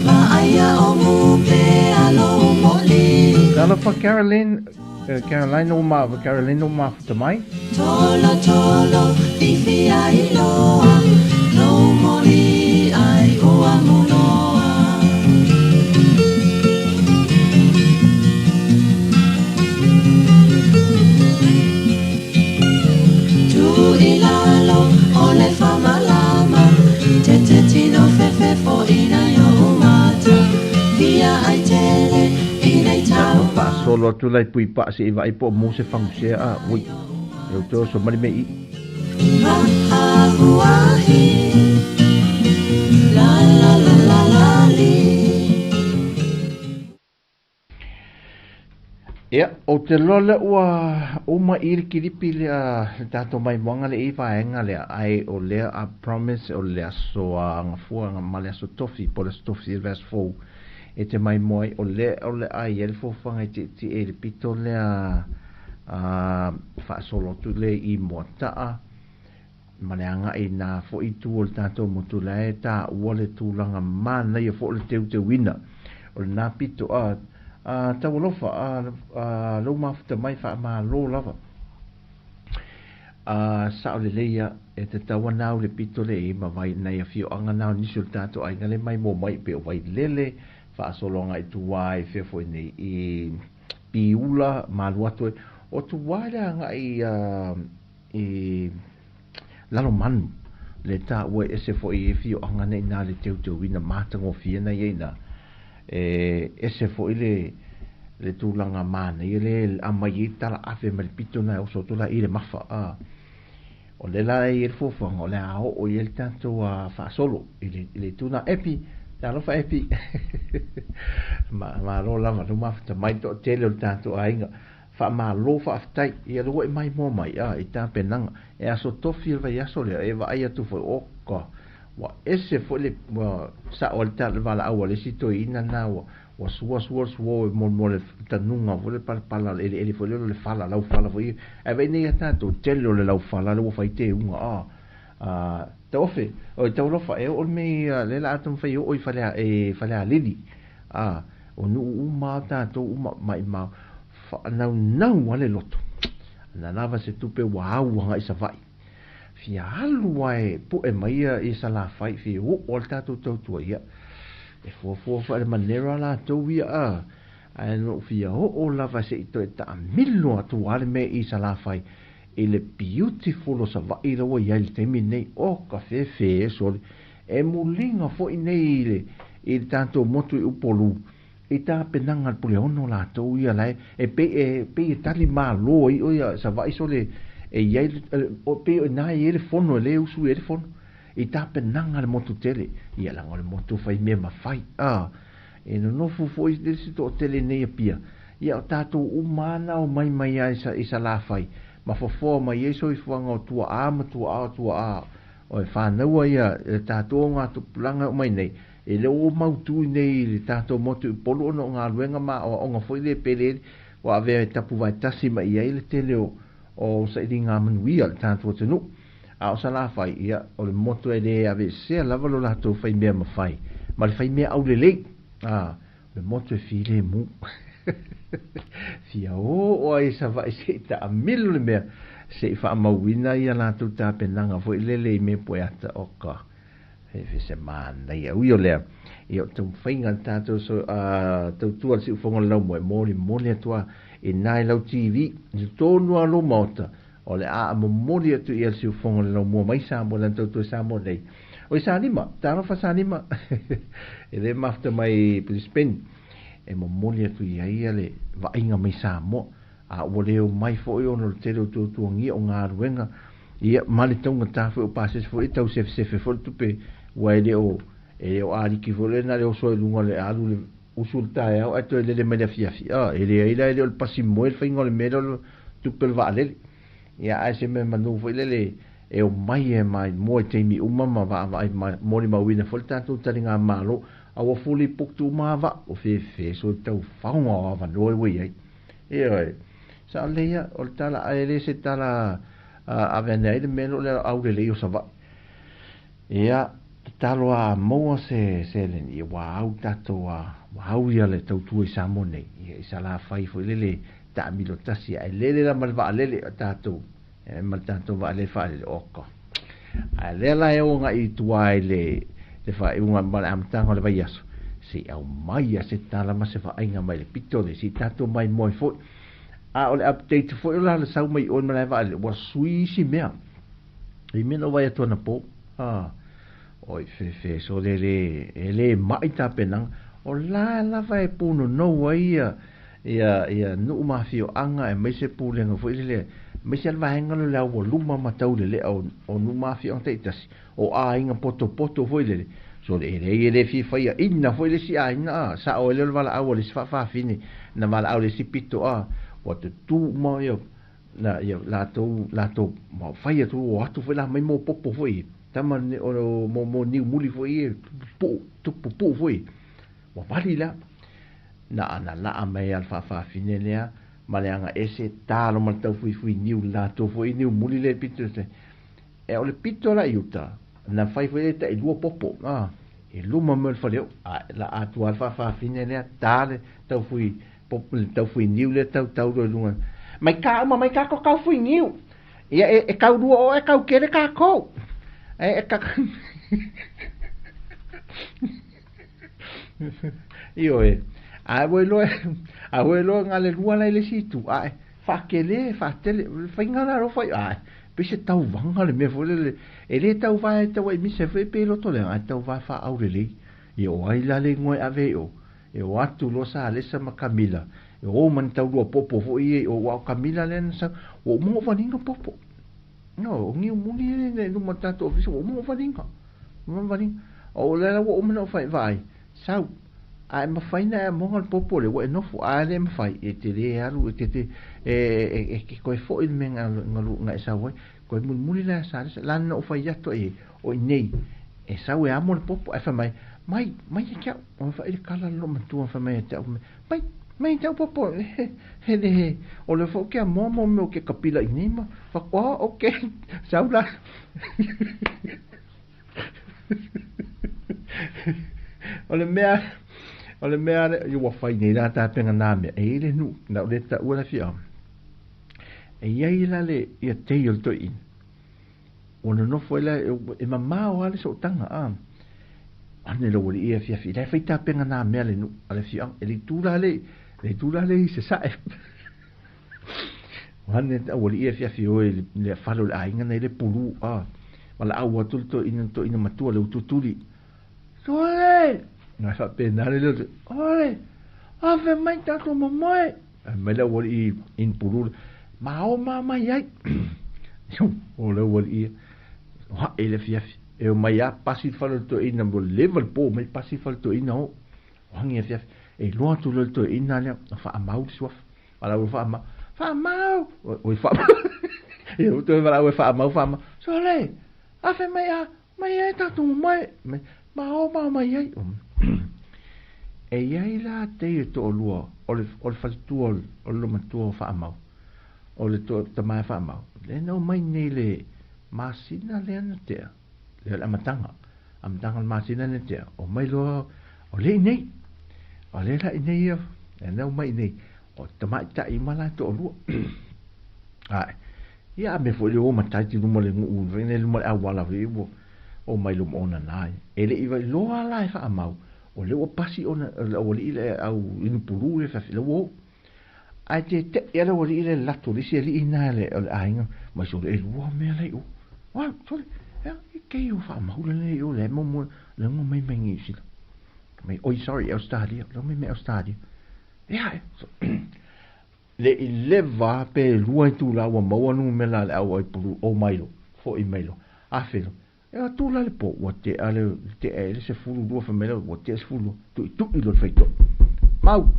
Ma aia o mupe alo moli. Tala fa Caroline Caroline o ma tamai. Tolo tolo I fia I loa No mori ai ua munoa Tu I lalo o le whamalama Te te tino fefe fo ina yo umata Fia ai tele ina I tau Pa solo tu lai pui pa se iwa ipo mo se fangu se a ui. Eu to so mari me I. Mahahuahi La la la la la li Ia, o te lola ua uma iri kiripi lea tato mai wanga le iwa enga lea ai o lea a promise o lea soa ngafua nga lea so tofi po le tofi verse 4 e te mai moai o le ai ele fofanga i te e le pito lea wha solo tu le I mua taa ma le anga I na fo I tu o le tato motu le ta ua le tūlanga mana ia fo le teu te wina o le nā pito tau lofa lau mafuta mai wha ma lo lava sa o le leia e te taua nau le pito le I ma vai nei a fio anga nau niso le tato ai ngale mai mo mai pe o vai lele wha solonga I tu wai fea fo nei I piula ma luato o tu wai le anga I lalo manu le ta ua ese fo I fio anga nei na le teu teu wina matango fia na ieina ese fo le tūlanga mana I le amai I tala afe ma le pito na o so tula I le mafa o le la I le fofanga o le ao o I le tanto wha solo I le tuna epi ta lofa epi ma lo lama no mafta mai to tele o tanto ainga fa ma lo fa aftai I lo mai mo mai I ta penanga e aso tofi va yaso le e va ai tu fo o ko wa ese fo le sa o ta va la o le sito ina na wa sua mo le tanunga vo le pala ele fo le fala la fala fo e va ni tanto tele le la fala lo fa ite unga te ofe o te lo fa e o me le la atum fa yo o fa le lili o nu uma tanto uma mai ma fa na wale loto na lava se tupe wa nga isa vai fia alu ai po e mai I sala fai fi o tato Tautua ia e fo fa le manera la to ia ai no fia o lava se to ta millo atu ale me I sala fai ele beautiful o sa vai ro ia il temi nei o cafe fe so e mulinga fo nei le i tanto motu i upolu i ta penanga pule ono la to ia lai e pe tali malo i o ia sa vai so le e ia o pe na i le fono le usu e le fono i ta penanga le motu tele ia la ngol motu fai me ma fai e no fu fo i le sito tele nei pia ia o tato umana o mai ai sa la fai ma fo ma yeso i fuanga o tua ama tua a o e whanau ia e tato ngā tupulanga o mai nei e le o mautu nei le tato motu i polo ono ngā luenga ma o onga foi le pele o ave tapu vai tasi ma ia le tele o sa ili ngā manuia le tato tenu a o sa la fai ia o le motu e le ave sea lava lo lato fai mea ma fai ma le fai mea au le lei le motu e file mu fia o ai sa vai se ta amilu le mea se fa mauina ia lato ta penanga foi le me poeta oka e se mana ia uio lea ia tu fainga tato so Tautua si fonga lau mo moli atua e nai lau TV i tonu alo mota o le a moli atu ia si fonga lau mo mai Sāmoa lan Tautua Sāmoa nei o i Sānima tano fa Sānima e le mafta mai Brisbane e moli atu ia le vainga mai Sāmoa a o leo mai fo i ono te reo tuangia o ngā ruenga ia mali tonga tafu o pases fo i tau sefe fo tupe wai leo ari ki fo le na leo so lunga le alu le usulta e au ato le mele fiafi e le o pasi moel fainga le mele tupe le vaale ia a se me manu fo le e o mai mo te mi umama va mori mawina fo tanto taringa malo a o fuli puktu mava o fe so tau faunga va no we ia sa leia o tala ele se tala a venei de melo le au le leo sava ia talo a mo se len ia wow tato wow ia le Tautua i Sāmoa nei ia sa la fai fo le ta milo tasi ai le la malva le tato e mal tato va le fa le oko a le la e nga i tuai le fa unga mal am tanga le vai aso si au mai se tala ma se fa ainga mai le pito le si tato mai moi fo a ole update fo la le sau mai on mai va wa sui si mea i meno vai to na po oi fe so le mai ta penang o la vai puno no vai ia nu ma fio anga e mai se pule nga fo le mai se va hanga le la wo luma ma tau le o nu ma fio te tas o a inga poto fo le so le fi fa ia inna fo le si a ina sa o le vala a le fa fini na vala a le si pito o te tu mo yo na yo la to mo fai tu o tu foi la mai mo popo foi tama o mo ni muli foi pu foi o vali la na mai al fa finelea maleanga ese talo mal tau foi ni la to foi ni muli le pito e o le pito la yuta na fai foi te lu popo e lu mo mo fa la atu al fa finelea tale tau foi tau fui niu le tau do lunga mai ka ko kau fui niu ia e kau duo o e kau kere ka ko e ka io a vuelo ngale lua la le situ fa tele fa ngala ro fa pe se tau vanga le me fo le e tau va tau mi se fe pe lo to le tau va fa au le io ai la le ngoi ave o e o atu lo sa le sa makamila e o man tau lo popo fo i o wa kamila len sa o mo vaninga popo no ngi muli le no matato ofiso o mo vaninga o le la o mo fai vai sa ai ma fai na mo al popo le o no fo ale ma fai e te le alu te e ko fo il men ngalu nga sa wo ko muli la sa la no fai ya to e o nei e sa we amo le popo e fa mai que o fa ele kala lo mantua fa mai te mai te popo he o le fo que mo me que kapila inima fa okay saula o le mea yo wa fa ni la ta penga na me e le nu na le ta ula fia e ia la le ia te yo to in ona no foi la e mama o ale so tanga ane lo wali ia fi dai fai ta penga na mele no ale fi ang ele tula le se sa ane ta wali ia fi o le falo le ainga nei le pulu wala au atul to ina matua le ututuli. Sole! Nga sa penare le, ole! Ave mai tato mamoe! Mai la wali in purul. Mao mama yai. O le wali i. Wa ele fiafi. E o mai a pasi falo to ina mo level po, mai pasi falo to ina o. Wangi fiafi. E loa tu le to ina le, fa amau suaf. Wala o fa amau. Fa amau! O fa amau. E o to wala o fa amau, fa amau. Sole! Ave mai a tato mamoe! Mao mama yai. E iai la te to o lua, o le whalitua, o le matua o whaamau, o le tamai whaamau. Le nau mai nei le masina le ana tea, le amatanga le masina le tea, o mai loa, o le nei, o le la nei, le nau mai nei, o tamai ta i mala to o lua. Ai, ia me fo le o matai ti luma le ngu, vene luma le awala vivo, o mai luma ona nai, e le iwa loa lai whaamau, o le o pasi ona o le ile au inu puru e fa le wo ai te era o le ile lato le se li ina le ainga ma so le wo me le o wa so ya ke o fa ma le o le mo le mo mai mengi si mai oi sorry el stadio lo me el stadio ya le ile va pe lua tu la wa mo nu me la au puru o mailo fo i mailo a felo e tu la le po o te ale te ele se fulu do fa mele o te se fulu tu i lo feito mau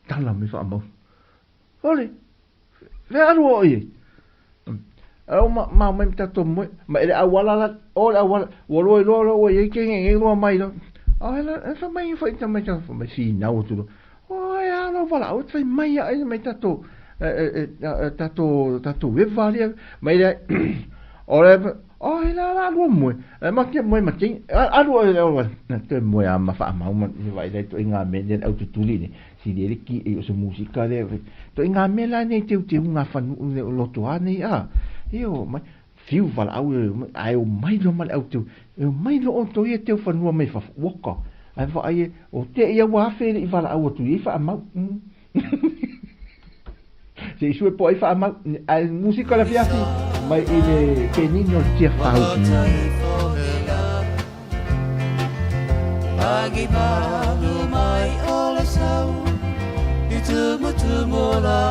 tala me fa mau ole ve aro oi o ma me tato mo ma ele awala la o awala o lo o ye ke nge lo mai lo ala fa mai fa ita mai fa mai si na o tu o ya lo vala o fa mai ya mai tato tato we valia mai le ora la lo mo ma ke mo ma ting a lo na te mo ya ma fa ma vai le to inga me den auto tuli ni si le ki e so musica le to inga me la ne te unga fa lo to ani a io ma fiu val au ai o mai lo mal auto mai lo to ye te fa no mai fa woka ai fa ai o te ia wa fe i val au tu i fa ma se sue poi fa ma al musica la fiati ma il penino ti fa Pagi baru mai ole sau Itu la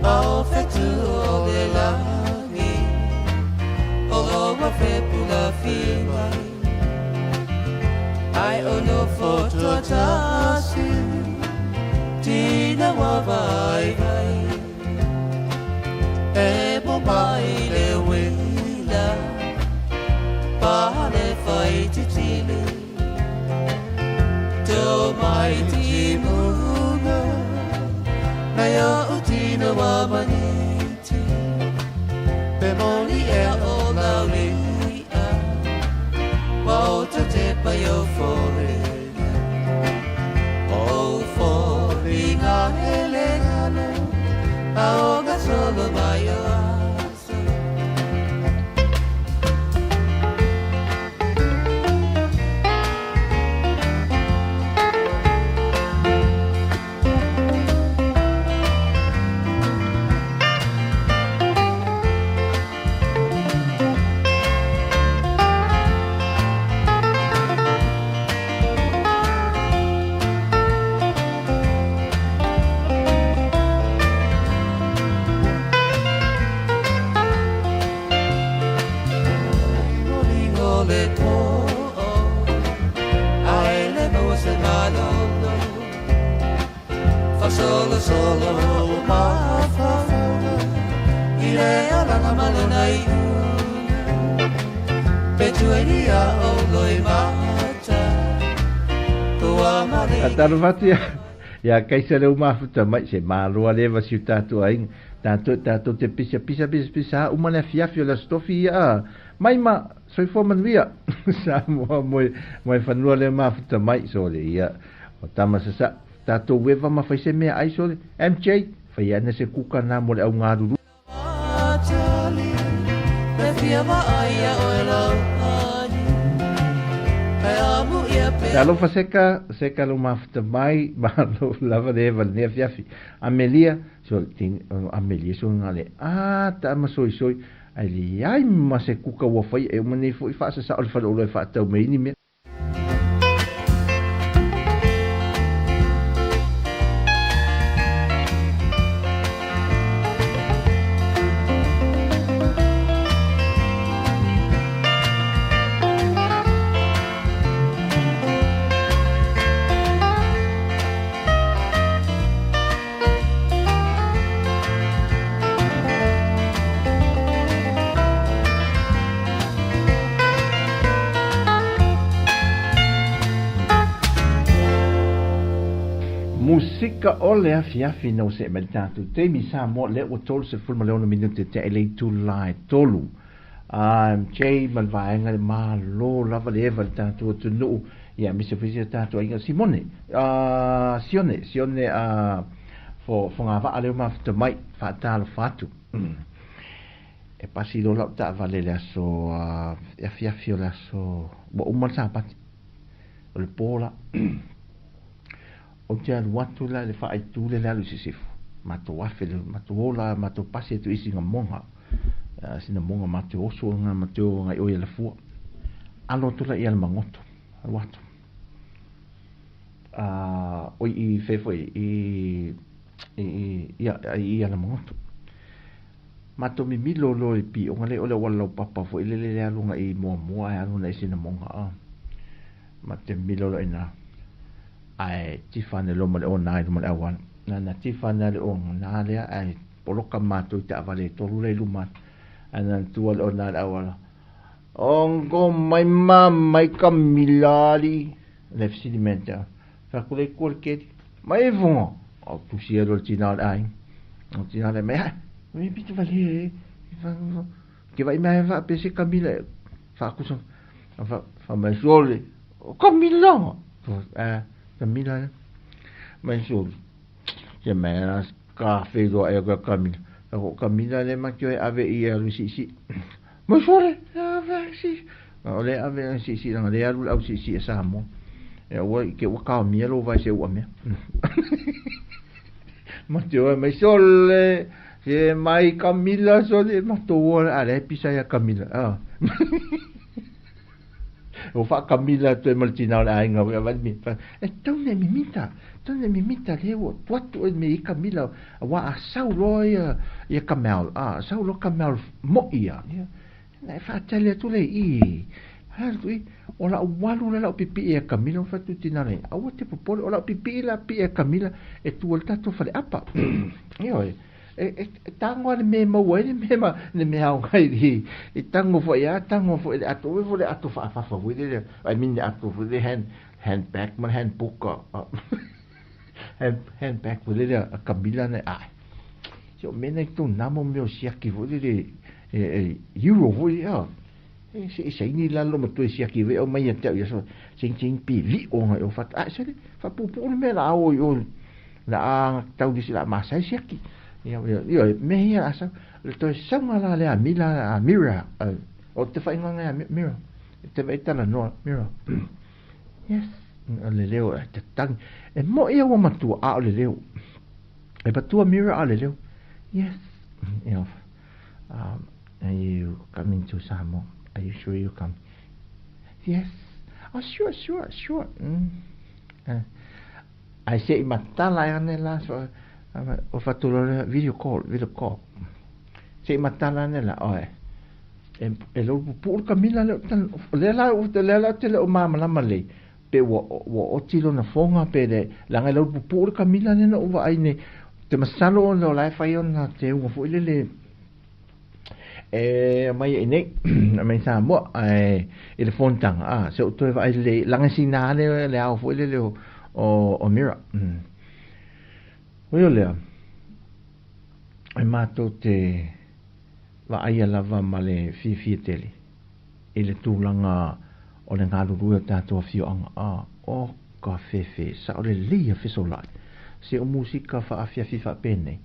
au fetu ole langi O wa fe pula finga Ai ono foto tasi Tina wa vai vai E bo mai le wila Pa le fai titili Do mai timuga Na yo utina wa maniti Pe moni e o la lia Wa o te pa yo fore Elegano, ahoga solo mayor. Solo ma fa ile ala na malona i petueria o loi mata tua mare Atarvati ya kaisa le mafuta mai se malua leva si tatu ai tatu te pisa umana fiafio la stofia mai ma soi forman via Sāmoa moi fanua le mafuta mai so le ia o tamasasa tato weva ma fai se mea aiso MJ fai ana se kuka na mo le au ngaruru Pe fia va aia o e lau ani Pe amu ia pe Alo fa seka lo mafta mai ma lo lava de va ne fiafi. Amelia so tin Amelia so ngale. Ta ma soi ai ai ma se kuka wa fai e mo ne foi fa sa al fa lo fa tau me ni me. Musika ole afi no se meditatu te mi Sāmoa le o tolu se fulma leona minute te ele tu lai tolu chei malvaenga ma lo lava le eva tatu tu no ya mi se fisi tatu inga Simone Sione for nga va ale ma te mai fa talo fatu e pasi lo la ta vale le so afi la so bo umal pat le pola o te watu la le whaai tūle le alu sisifu. Mato wafele, mato ola, mato pasi tu isi ngā monga. Sina monga mato oso ngā mato ngai oia le fua. Alo tula i ala mangoto. Watu. Oi i whewhoi i ala mangoto. Mato mi milo lo i pi. O ngale ole wala papa fo i le alunga i mua e alunga i sina monga. Mate milo lo ina. Ai tifane lo male o nai lo male awan na tifane le o na le ai poloka mato ta vale to le lumat anan tu o na awala ongo mai mai kamilali le sedimenta fa kule kurket mai vong o tu sia lo tinal ai o tinal me mi bitu vale que vai mai va pese kamila fa kuso fa mai sole kamila Camila mensul je mera café do e ga Camila le ma que ave i a si mensul ave si ole ave si na le au si Sāmoa e o que o ka mi lo vai se o me ma tio me sol je mai Camila sole ma to ale pisa ya Camila o fa Camila tu maltina la inga va mi tone mi mita le o tuatu me Camila wa saulo ya Camel saulo Camel mo ia na fa tele tu le i ha tu o la walu la pipi e Camila fa tu tina le o te popo o la pipi la pi e Camila e tu o tato fa le apa io tango me mo we me au kai di tango fo ya tango fo le atu fa we le I mean atu fo le hand bag man hand book hand bag fo le Camila ne yo me ne tu namo meu siaki fo le euro fo ya se ni la lo mo tu siaki ve o mai te ya so sing pi vi o nga o fa fa pu me la o yo la tau di la masa siaki Yo me hia asa le to sanga la le mira o te fai nganga mira te vai tala no mira yes le leo te tang e mo ia o matu a le leo e patua mira a le leo yes are you coming to Sāmoa? Are you sure you come? Yes. Oh sure I say matala ane la so o fatolo video call se matala nela oe e lo pu Camila le la te o mama la male pe o tilo na fonga pe le la lo pu Camila nela o vai ne te masalo no la fai ona te o fo le mai ne mai Sāmoa e le fontanga se o to vai le langa sinale le au fo le o mira William, ai mātou te wa aia lava ma le fia tele. E le tūlanga o le ngāruru o tātou whioanga o ka whewhe sa o le lia whisolai. Se o musika wha awhia whiwha pene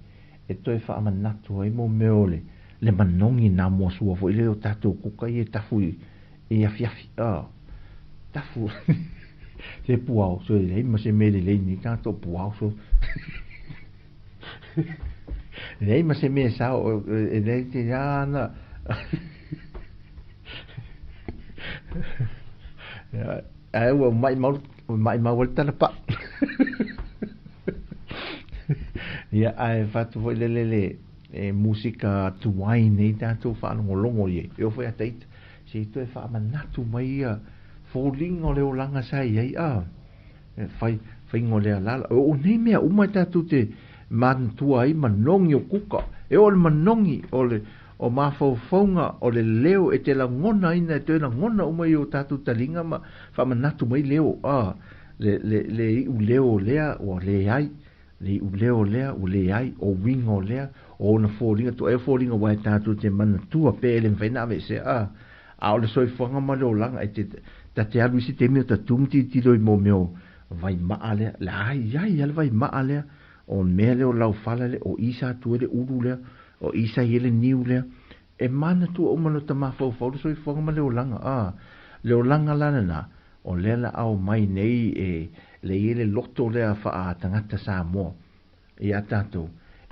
e toi wha amanatu ai mo meole le manongi nā mua sua fo i leo tātou kuka i e tafu i a whiawhi. Tafu Se puau so le ma se mele le ni ka to puau so. Le ma se me sa o le te ya na. Ya, ai wo mai mau volta na pa. Ya ai fatu foi le música tuai nei tātou whanongolongo ye. Eo whai ateit, se tu e whamanatu mai fōlingo leo langa sai ei whai ngo lea lala. O nei mea umai tātou te mantua ai manongi o kuka. E o le manongi o mawhauwhaunga o le leo e te la ngona ina e te la ngona umai o tātou talinga ma whamanatu mai leo. Le u leo lea o le ai. Le u leo lea o le ai o wingo lea. O na fōringa tu e fōringa wai tātou te mana tua pēle mwhaina me se a o le soi whanga ma leo langa e te alu isi te meo ta tumti tiro i mō meo vai maa lea le ai ala vai maa lea o mea leo lau whala le o isa tu ele uru lea o isa ele niu lea e mana tua umano ta mawhau whau le soi whanga ma leo langa lana na o lea la au mai nei le ele loto lea wha a tangata Sāmoa i a tātou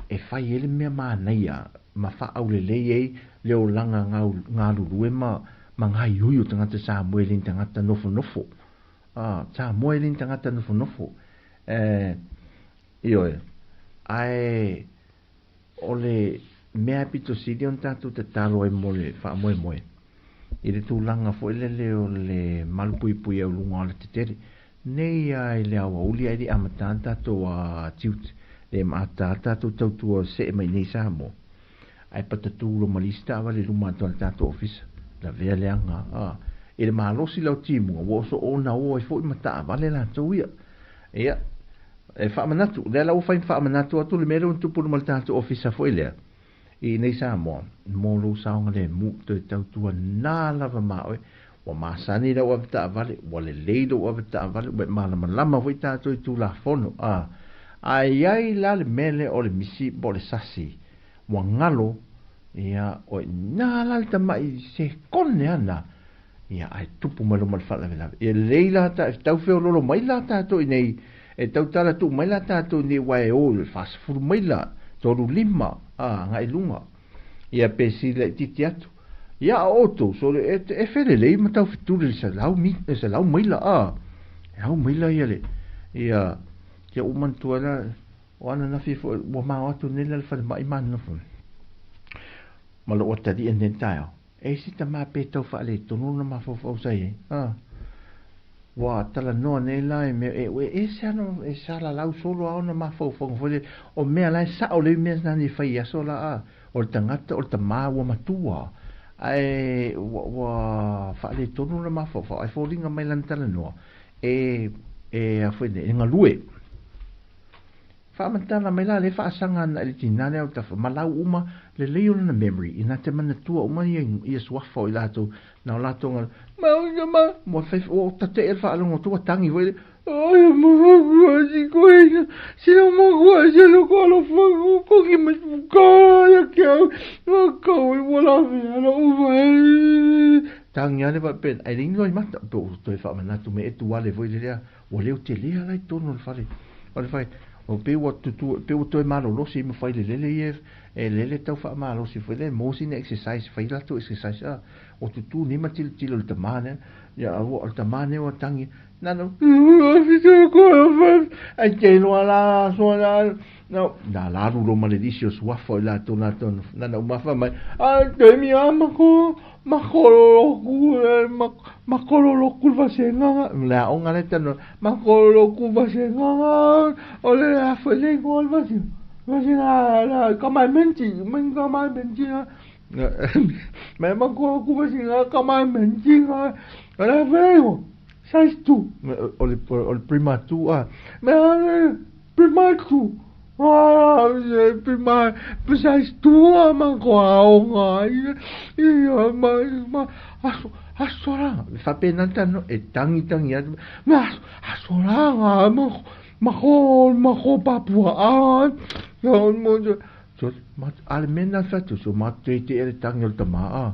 e fai ele mea mānaia ma wha au le ei leo langa ngā lurue ma ngai huiu tangata Sāmoa e lin tangata nofo Sāmoa e lin tangata nofo ioe ai o le mea pito sidi on tātou te talo e mo le wha moe i le tūlanga fo ele leo le malupui au lunga ala te tere nei ai le awa uli ai di amataan tātou a tiuti le mata tātou Tautua se mai nei Sāmoa ai patatūlo malista awa le luma toa tātou ofisa la vea leanga e le malosi lau timu wo so ona o e fo i mata vale la tauia ia e whaamanatu le lau whain whaamanatu atu le mero untupu no mal tātou ofisa fo ilea i nei Sāmoa mō lo saonga le mu to Tautua nā lava maoe wa masani lau avita vale wa le leido avita vale wa malama lama fo i tātou i tū la fono ai la le mele o le misi bo le sasi wa ngalo ia o nala le tamai se kone ana ia ai tupu malo mal fala vela e leila ta tau feo lolo mai la tato i nei e tau tala tu mai la tato ni wae o le fast food mai la toru lima ngai lunga ia pesi le titi atu ia oto so e fere le ma tau fitu le sa lau mai la lau mai la ia le ia ke uman tuala o ana na fifo o ma atu nela fa mai man no fun malo o tadi en dentaio e si ta ma pe tau fa le tonu na ma fo sai wa tala no nela e sa la lau solo a ona ma fo o me la sa o le me na ni fa ia sola o tangata o ta ma wa matua ai wa fa le tonu na ma fo ai fo linga mai lan tala no e a foi nga lue Whaamantana mai la le whaasanga na le tinane au tafa malau uma le leo na memory ina te mana tua uma ia swafo i lato na o lato ngā mo whai o tate e whaalongo tua tangi wele ai mo si koe se o mo koe se lo kolo whangu koki mas kaya kia kau i wala whiana uwa tangi ane wa pen ai ringo i mata to e whaamanatu me e tuale voi le rea o leo te lea lai tono le whare o pe o to malo lo si me fai le le tau fa malo si foi le motion exercise fai la to exercise o tu ni ma til le tamane ya o tamane o tangi no ai che no la sola no la lo maledicio sua foi la to na no ma fa mai te mi ama ko ma lo curva senga la onga le tano ma lo curva senga o le a foi le gol vasi la kama menti me ma ko curva senga kama menti la veo sai tu o le prima tu me prima tu prima sai tu ma ko aonga asora fa pena tano e tangi mas asora ma ho papua so almena fatu so ma te e tangi o tama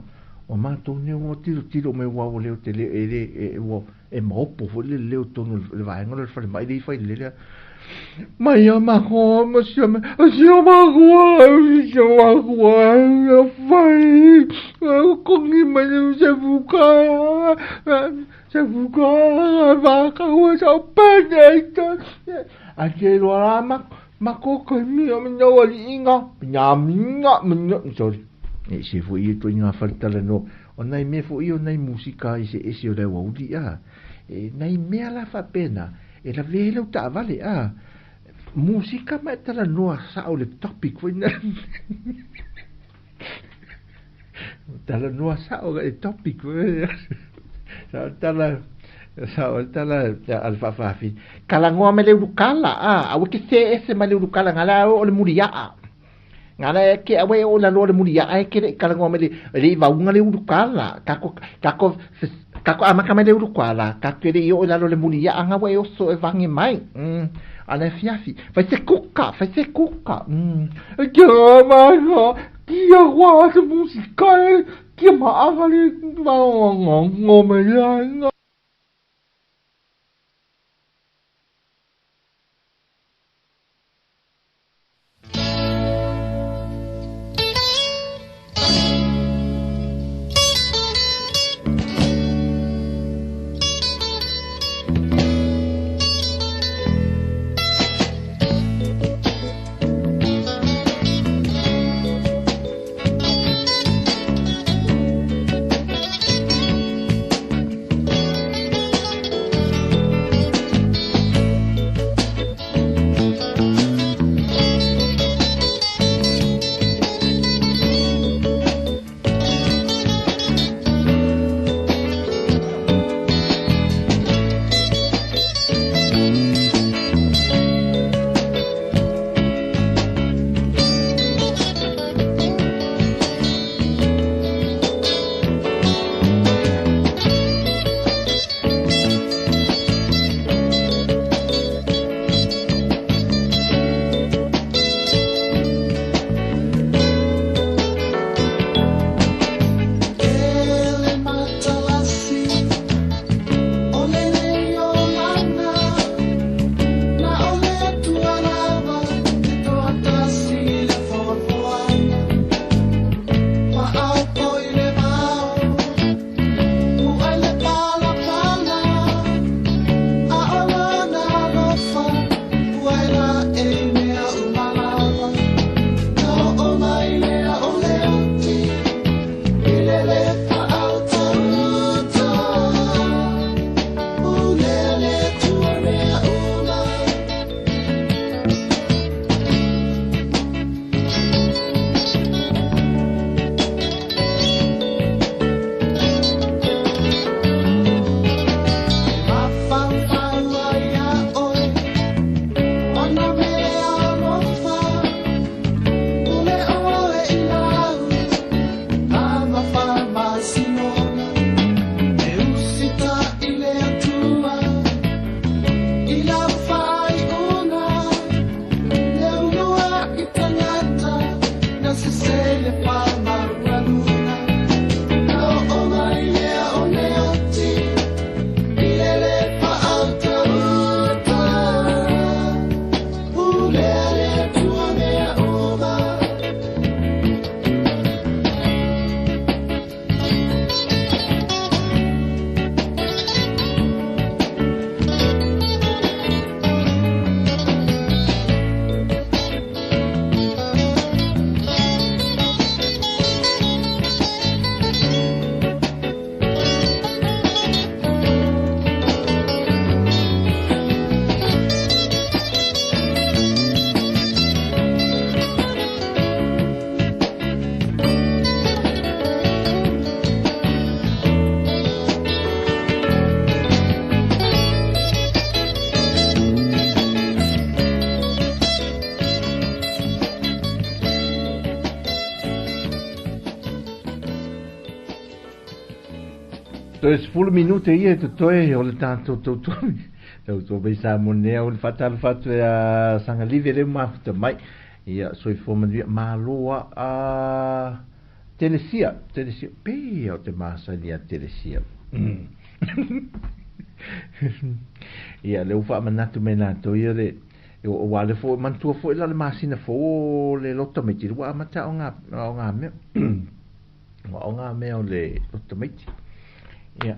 o mātou ne o tiro me wau leo te leo e maopo fo le leo tonu le vaenga le whare mai rei whai le lea mai a mako ma sia mako a whai kongi mai se fuka vaka ua sa paneta a ke roa mako kai mi a minau ali minga sorry e se fu i to inga faltala no o nai me fu i o nai musika i se o le waudi a e nai me ala fa pena e la vele ta vale a musika ma tala no sa o le topic foi na tala no sa o le topic sa tala alfa fafi kala ngoa me le kala a o ke se ma le kala ngala o le muria ngala ke awe o la lo mulia ai ke kala ngome le va unga le urukala kako amaka me le urukala kako le o la lo le mulia anga we o so e vangi mai ala fiafi fa se kuka ke ma ki a wa se musika ki ma anga le va ngome ya Toe 10 minute ia te toe o le tātou tautoi. Tautoi bei sa monea o le fatal fatu a sangalive le mafuta mai. Ia soi foma dia maloa a telesia pe o te masa ni a telesia ia le ufa manatu mena to ia le o wale fo mantua fo ila le masina fo le lota me tiri wa mata o nga me o nga me o le lota me ia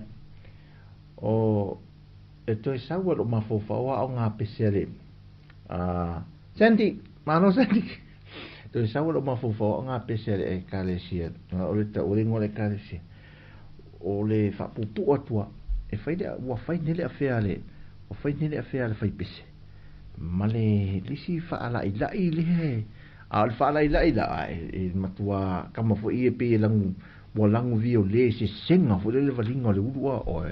o e toi sawa o mafofa o nga pese le Sandy mano Sandy toi sawa o mafofa o nga pese le kalesia o le ta o le ngole kalesia o le fa pupu atua e fai de wa fai nele afea le o fai nele afea le fai pese male lisi fa ala ila ile al fa ala ila e matua kama fo ie pe lang mo lang vio le se senga fo le valinga le udua o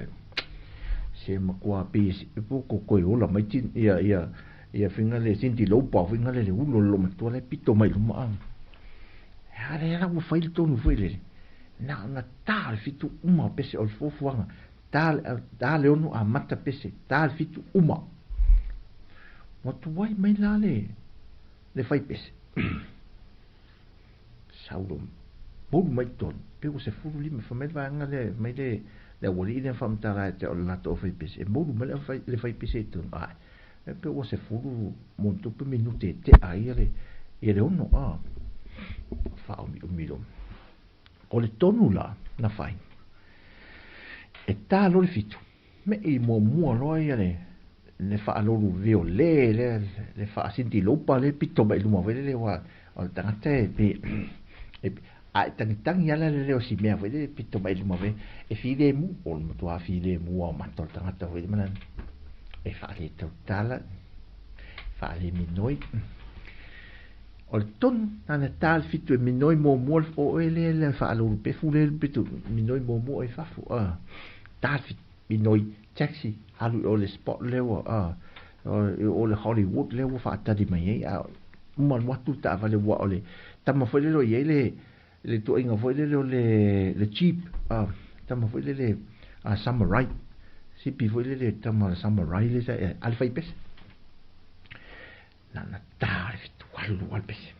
se makua pe po ko ko ola mai tin ia finga le sinti lo pa finga le ulo lo matua le pito mai luma ha le la mo fai to no foi le na tal fitu uma pese o fofuanga tal onu a mata pese tal fitu uma Watu wai mai la le fai pese. Saulo. Bolu mai ton. Pego se furu lima famel vanga le mai le wali le fam tara te o la to fai pese. E bolu mai le fai pese ton. Ai. E pego se furu monto pe minute te aire. E le ono fa o milo. O le tonu la na fai. E ta lo le fitu. Me I mo mua loa le fa aloru veo le fa sinti lopa le pito mai luma vele le wa o tangata pe a tangi ala le o si mea vele pito mai luma ve e file mu o mo to a file mu o mato tangata vele manan e fa le totala fa le minoi o ton ana tal fitu minoi mo o ele fa aloru pe fule pito minoi mo e fa fu tal fit minoi taxi halu o le spot lewa o le Hollywood lewa fa tadi mai man watu ta vale wa ole tama foi le ye le to inga foi le cheap tama foi le samurai sipi foi le tama samurai le sa alfa ipes na ta fitu al pes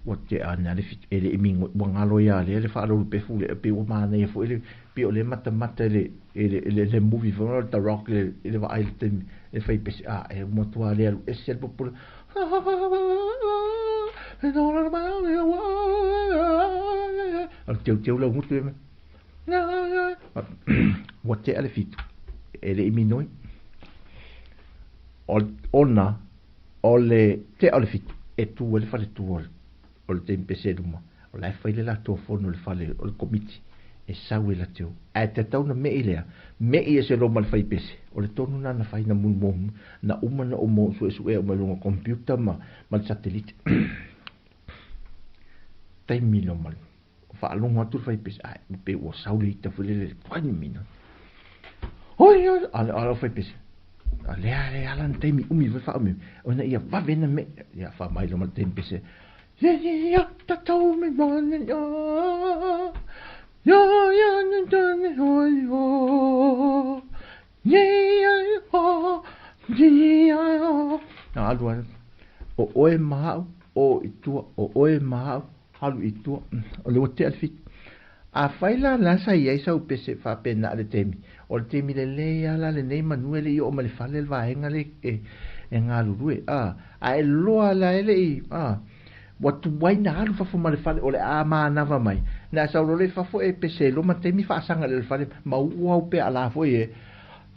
wate ana le fit ele mingo wangalo ya le fa lo pe fu le pe o mana e fu ele pe o le mata le movie for the rock le va il tem e fai pe e mo to ale e se popolo al teu lo mutu me wate ale fit ele minoi ona ole te ale fit e tu ele fale tu o le tempe se duma o la fai le la to fono le fale o le komiti e sawe la teo a te tau na me ilea me i se lo mal fai pese o le tonu na fai na mun na uma na omo su e o malunga computer ma satellite tai milo mal fa longa tu fai pese a pe o saule te fule le kwani mino oi ala fai pese ale alan temi umi fa umi ona ia va vena me ia fa mai lo mal tempe se ya ta tau me man ya ne ho na alwa o oe ma o itu o oe ma halu itu o le hotel fit a faila la sa ia sa upese fa pena le temi o le temi le ala le nei manuele io o male fale va enga le e ngalurue a e loa la ele watu waina alu fa fo male fale o le a ma na va mai na sa lo le fa fo e pese lo ma temi fa sanga le fale ma ua pe ala fo e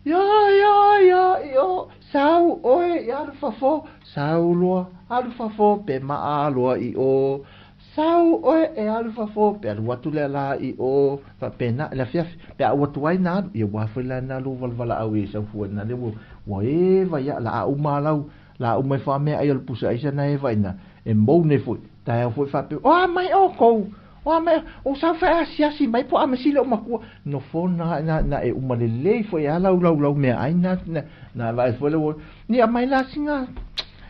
yo sau oe ya fa fo sau lo alu fa fo pe ma alo I o sau oe e alfa fo pe al watu le la I o fa pena la fia pe a watu ai na I wa fa la na lu val vala au sa fu na le wo e va ya la u ma la u me fa me ai al pusa ai sa na e va na e mo ne fu ta fo fa pe o mai o ko o mai o sa fa sia si mai po a me si lo ma ku no fo na e u ma le fo ya la me ai na va fo le ni a mai la singa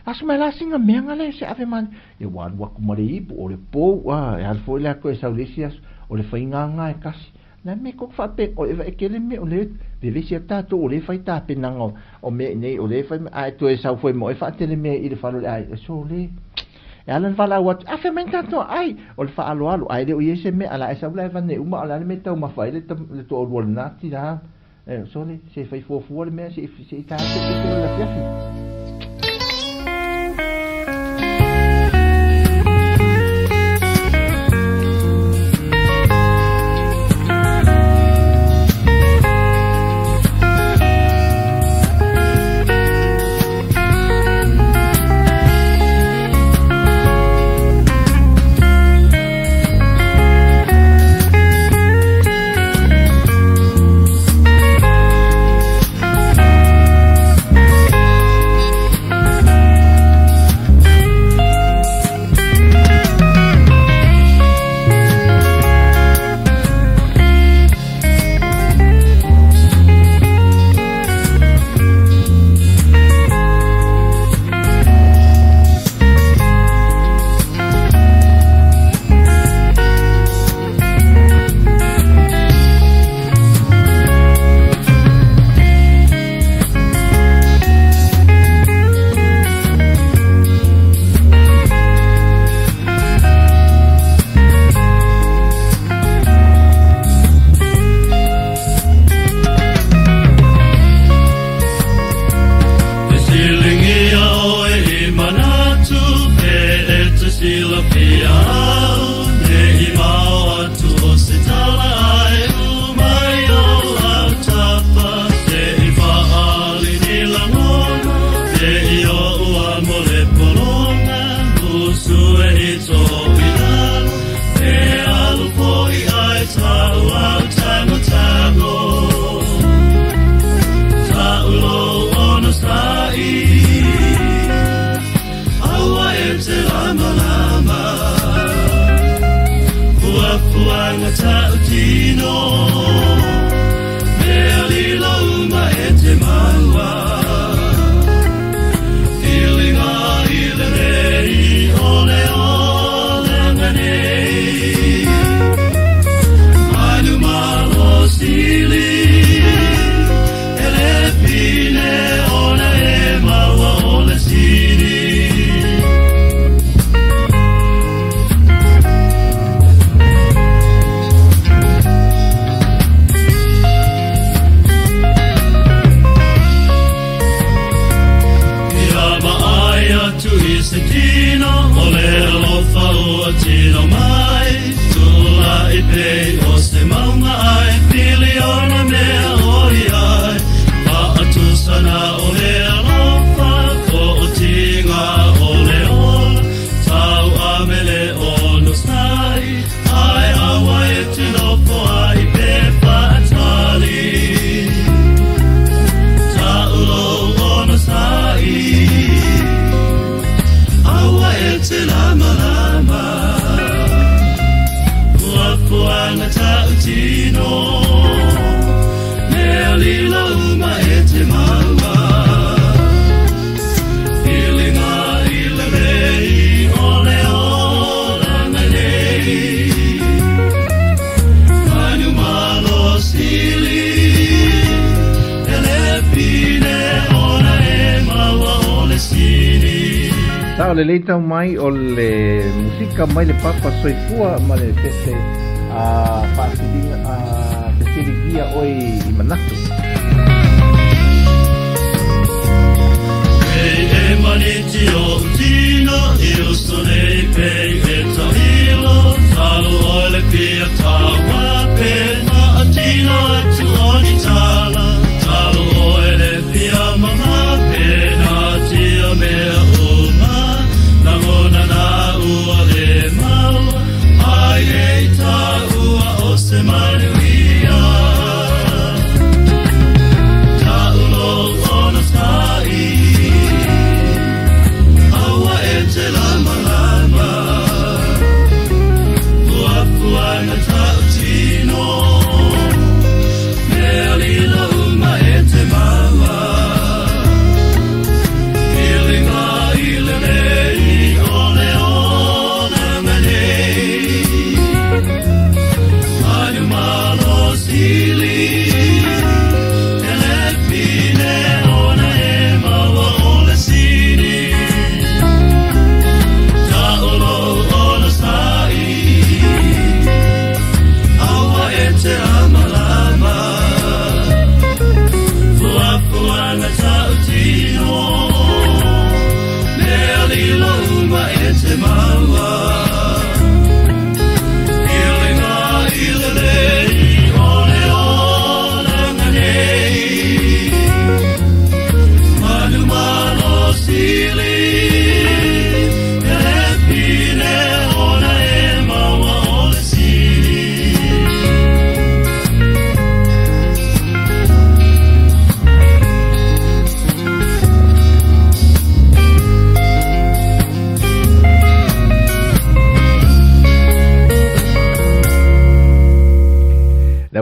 asma la singa menga le se ave man e wa ku mare ipu o le po e al foi la ko sa ulesias o le fainga nga e kasi na me ko fa pe o e ke le me o le de se ta to o le fai ta pe nanga o me nei o le fai a to e sa foi mo e fa te le me I le fa le ai so le e ala fala wat a fe men tanto ai o le fa alo ai le o yese me ala esa bla van ne uma ala me tau ma fa le to o wol nati da so le se fai fo fu le me se ta se la fiafi o le leita mai o le musika mai le papa soifua ma le tese a whaasiringa a te sirigia oi I manatu. Hei e maniti o tino I uso nei pei e tahilo talo o le pia tawa pe ma a tino atu o ni tala talo o le pia mama pe na tia mea Nangona na ua le mau ai e ta ua o se manuia Ta ulo ona stai Aua e te lama lama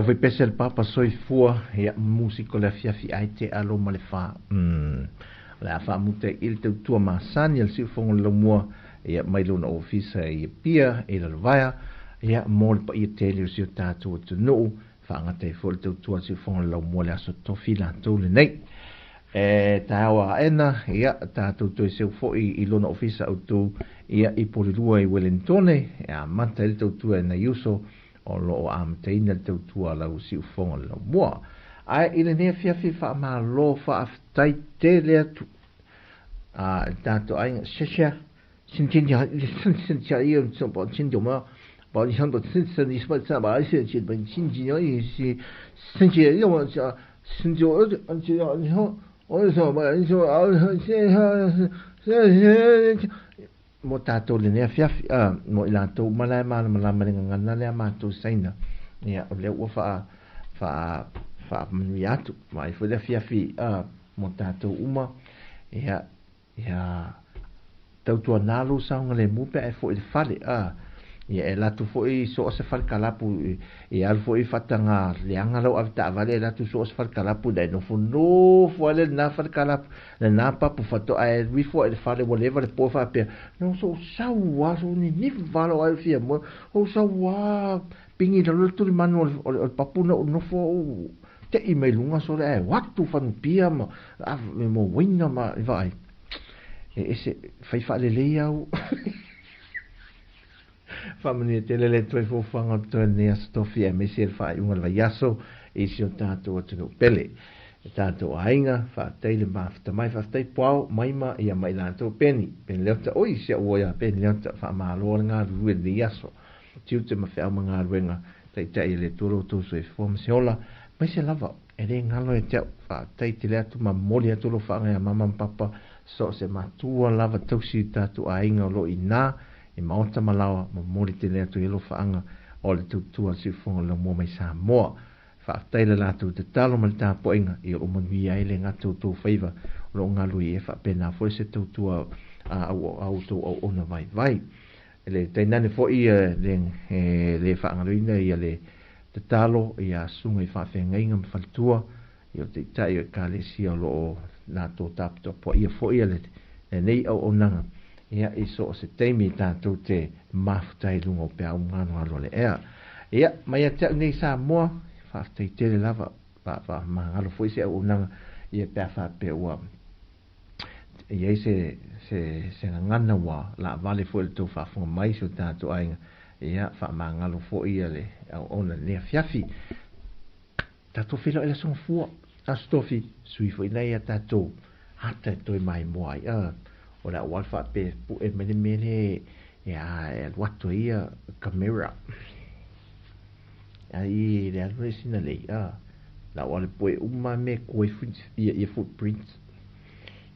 foi pese le papa soifua ia musiko le fiafi ai te alo ma le wha. Le a wha mute i le tautua masani al siufongo le mua ia mai luna ofisa ia pia i le lawaya ia mōle pa ia tele o sio tātou atu nuu whaangata i fo le tautua siufongo le mua le aso tofi la tau le nei. Tā awa ena ia tātou toi seu fo i luna ofisa au tu ia i polilua i Wellingtone ia manta i le tautua na yuso o lo o amteina le tautua lau siufongo le mua. Ai ile nea fiafi wha maa lo wha aftai te lea tu. Tātou ai shasha sintinja sintinja ia bo sintinja ma bo ni hando sintinja ni spa sa ba isi chi ben sintinja i si sintinja ia mo sa sintinja o chi ni ho o so ba ni so a se ha mo tātou le nea fiafi mo i lātou malai malama le ngana lea mātou saina ia o lea ua wha mani atu mai fo lea fiafi mo tātou uma ia tautua nalo saunga le mupe e fo i le fale ia e latu fo i so o se fale kalapu i al fo i fatanga leanga lau avita avale e latu so o se fale kalapu dai no fo ale na fale kalapu le na papu fato ai wi fo i le fale whatever le po fa pe no so saua so ni valo ai fia mo o saua pingi da lo tuli manu o papu no fo te emailunga so le watu fanu pia mo wina ma vai ese fai fa le au fa mani te le toi fo fanga to ne stofi e mesi fa unga va yaso e si o tato o tino pele tato ainga fa teile ma fa mai fa tei pau mai ma ia mai lanto pen leta oi se o ia pen leta fa ma lo nga ru de yaso tiu te ma fa ma nga ruenga tei le toro to so e fo msiola mai se lava e re ngalo e te fa tei te le tu ma moli to lo fa nga mama papa so se matua lava tausi tatu ainga lo ina e maota malawa ma mori te lea tu ilo whaanga o le tutua si whonga le mua mai Sāmoa whaaftaile la tu te talo ma le tāpo inga i o manui aile ngā tautua whaiva lo ngā lui e whaapena fo se tautua au tau au ona vai le tainane fo i le whaangaruina i le te talo i a sunga i whaafenga inga ma whalitua i o te tai o ka le sia lo nā tō tāpito po ia fo ia le nei au onanga ia iso o se teimi tātou te mafutai lunga o pia umano alo le ea ia mai a te nei Sāmoa whaafutai tele lava pa mangalo fo ise au onanga ia pia whaapea ua ia se ngana wa la vale fo le tō whaafunga mai so tātou ainga ia wha mangalo fo ia le au ona nea fiafi tātou whilo e la songa fua astofi sui foi nei a tatou hata toi mai moai o la walfa pe pu e mene ya e watu ia camera ai le alwe sina le la wale pu uma me ko e footprint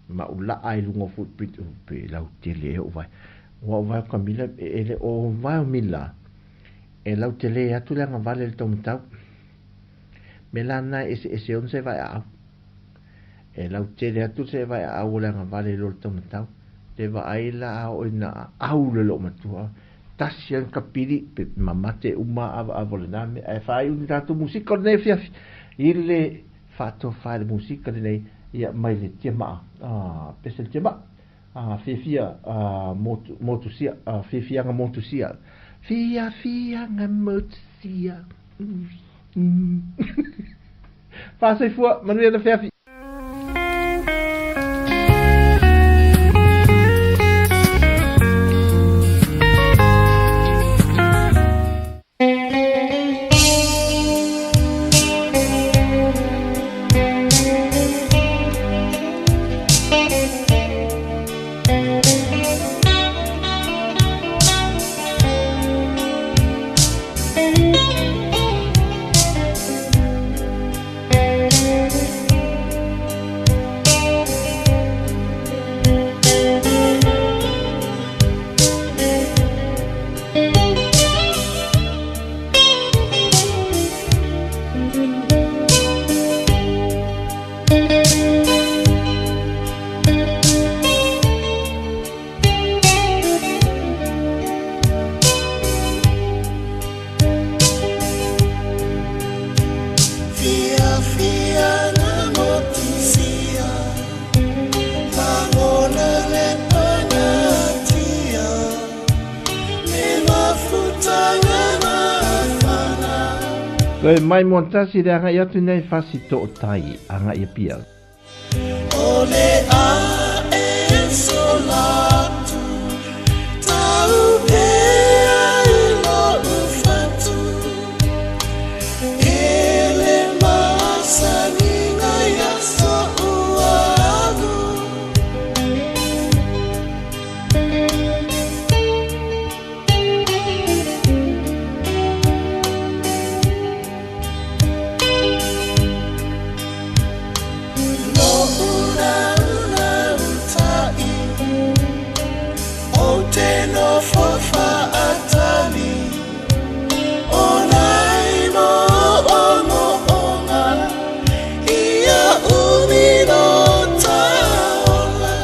ma ula ai lungo footprint pe la tele o vai kamila ele o vai mila e la tele atu le ngavale le tomtau melana ese on se vai a e lau tele atu se vai a o langa vale lo tomatau te va aila o ina au le lo matua tasian kapiri pe mamate uma a volename e fai un dato musica ne fia ile fatto fare musica nei ia mai le tema pesel tema fia motusia fia nga motusia fia nga motusia Passei vor, man wird dafür. Koe mai montasi le anga ia tu nei fasi to o tai anga ia pia. Ole a e solatu tau pe ai lo ufatu ele masani na ya so uagu Teno fofa atani Onai no ono onga Ia umi no taola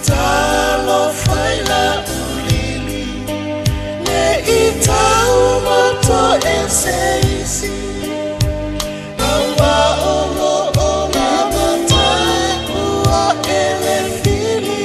Talo faila ulili Ne itau moto eseisi Amba ono onga matai ua elefili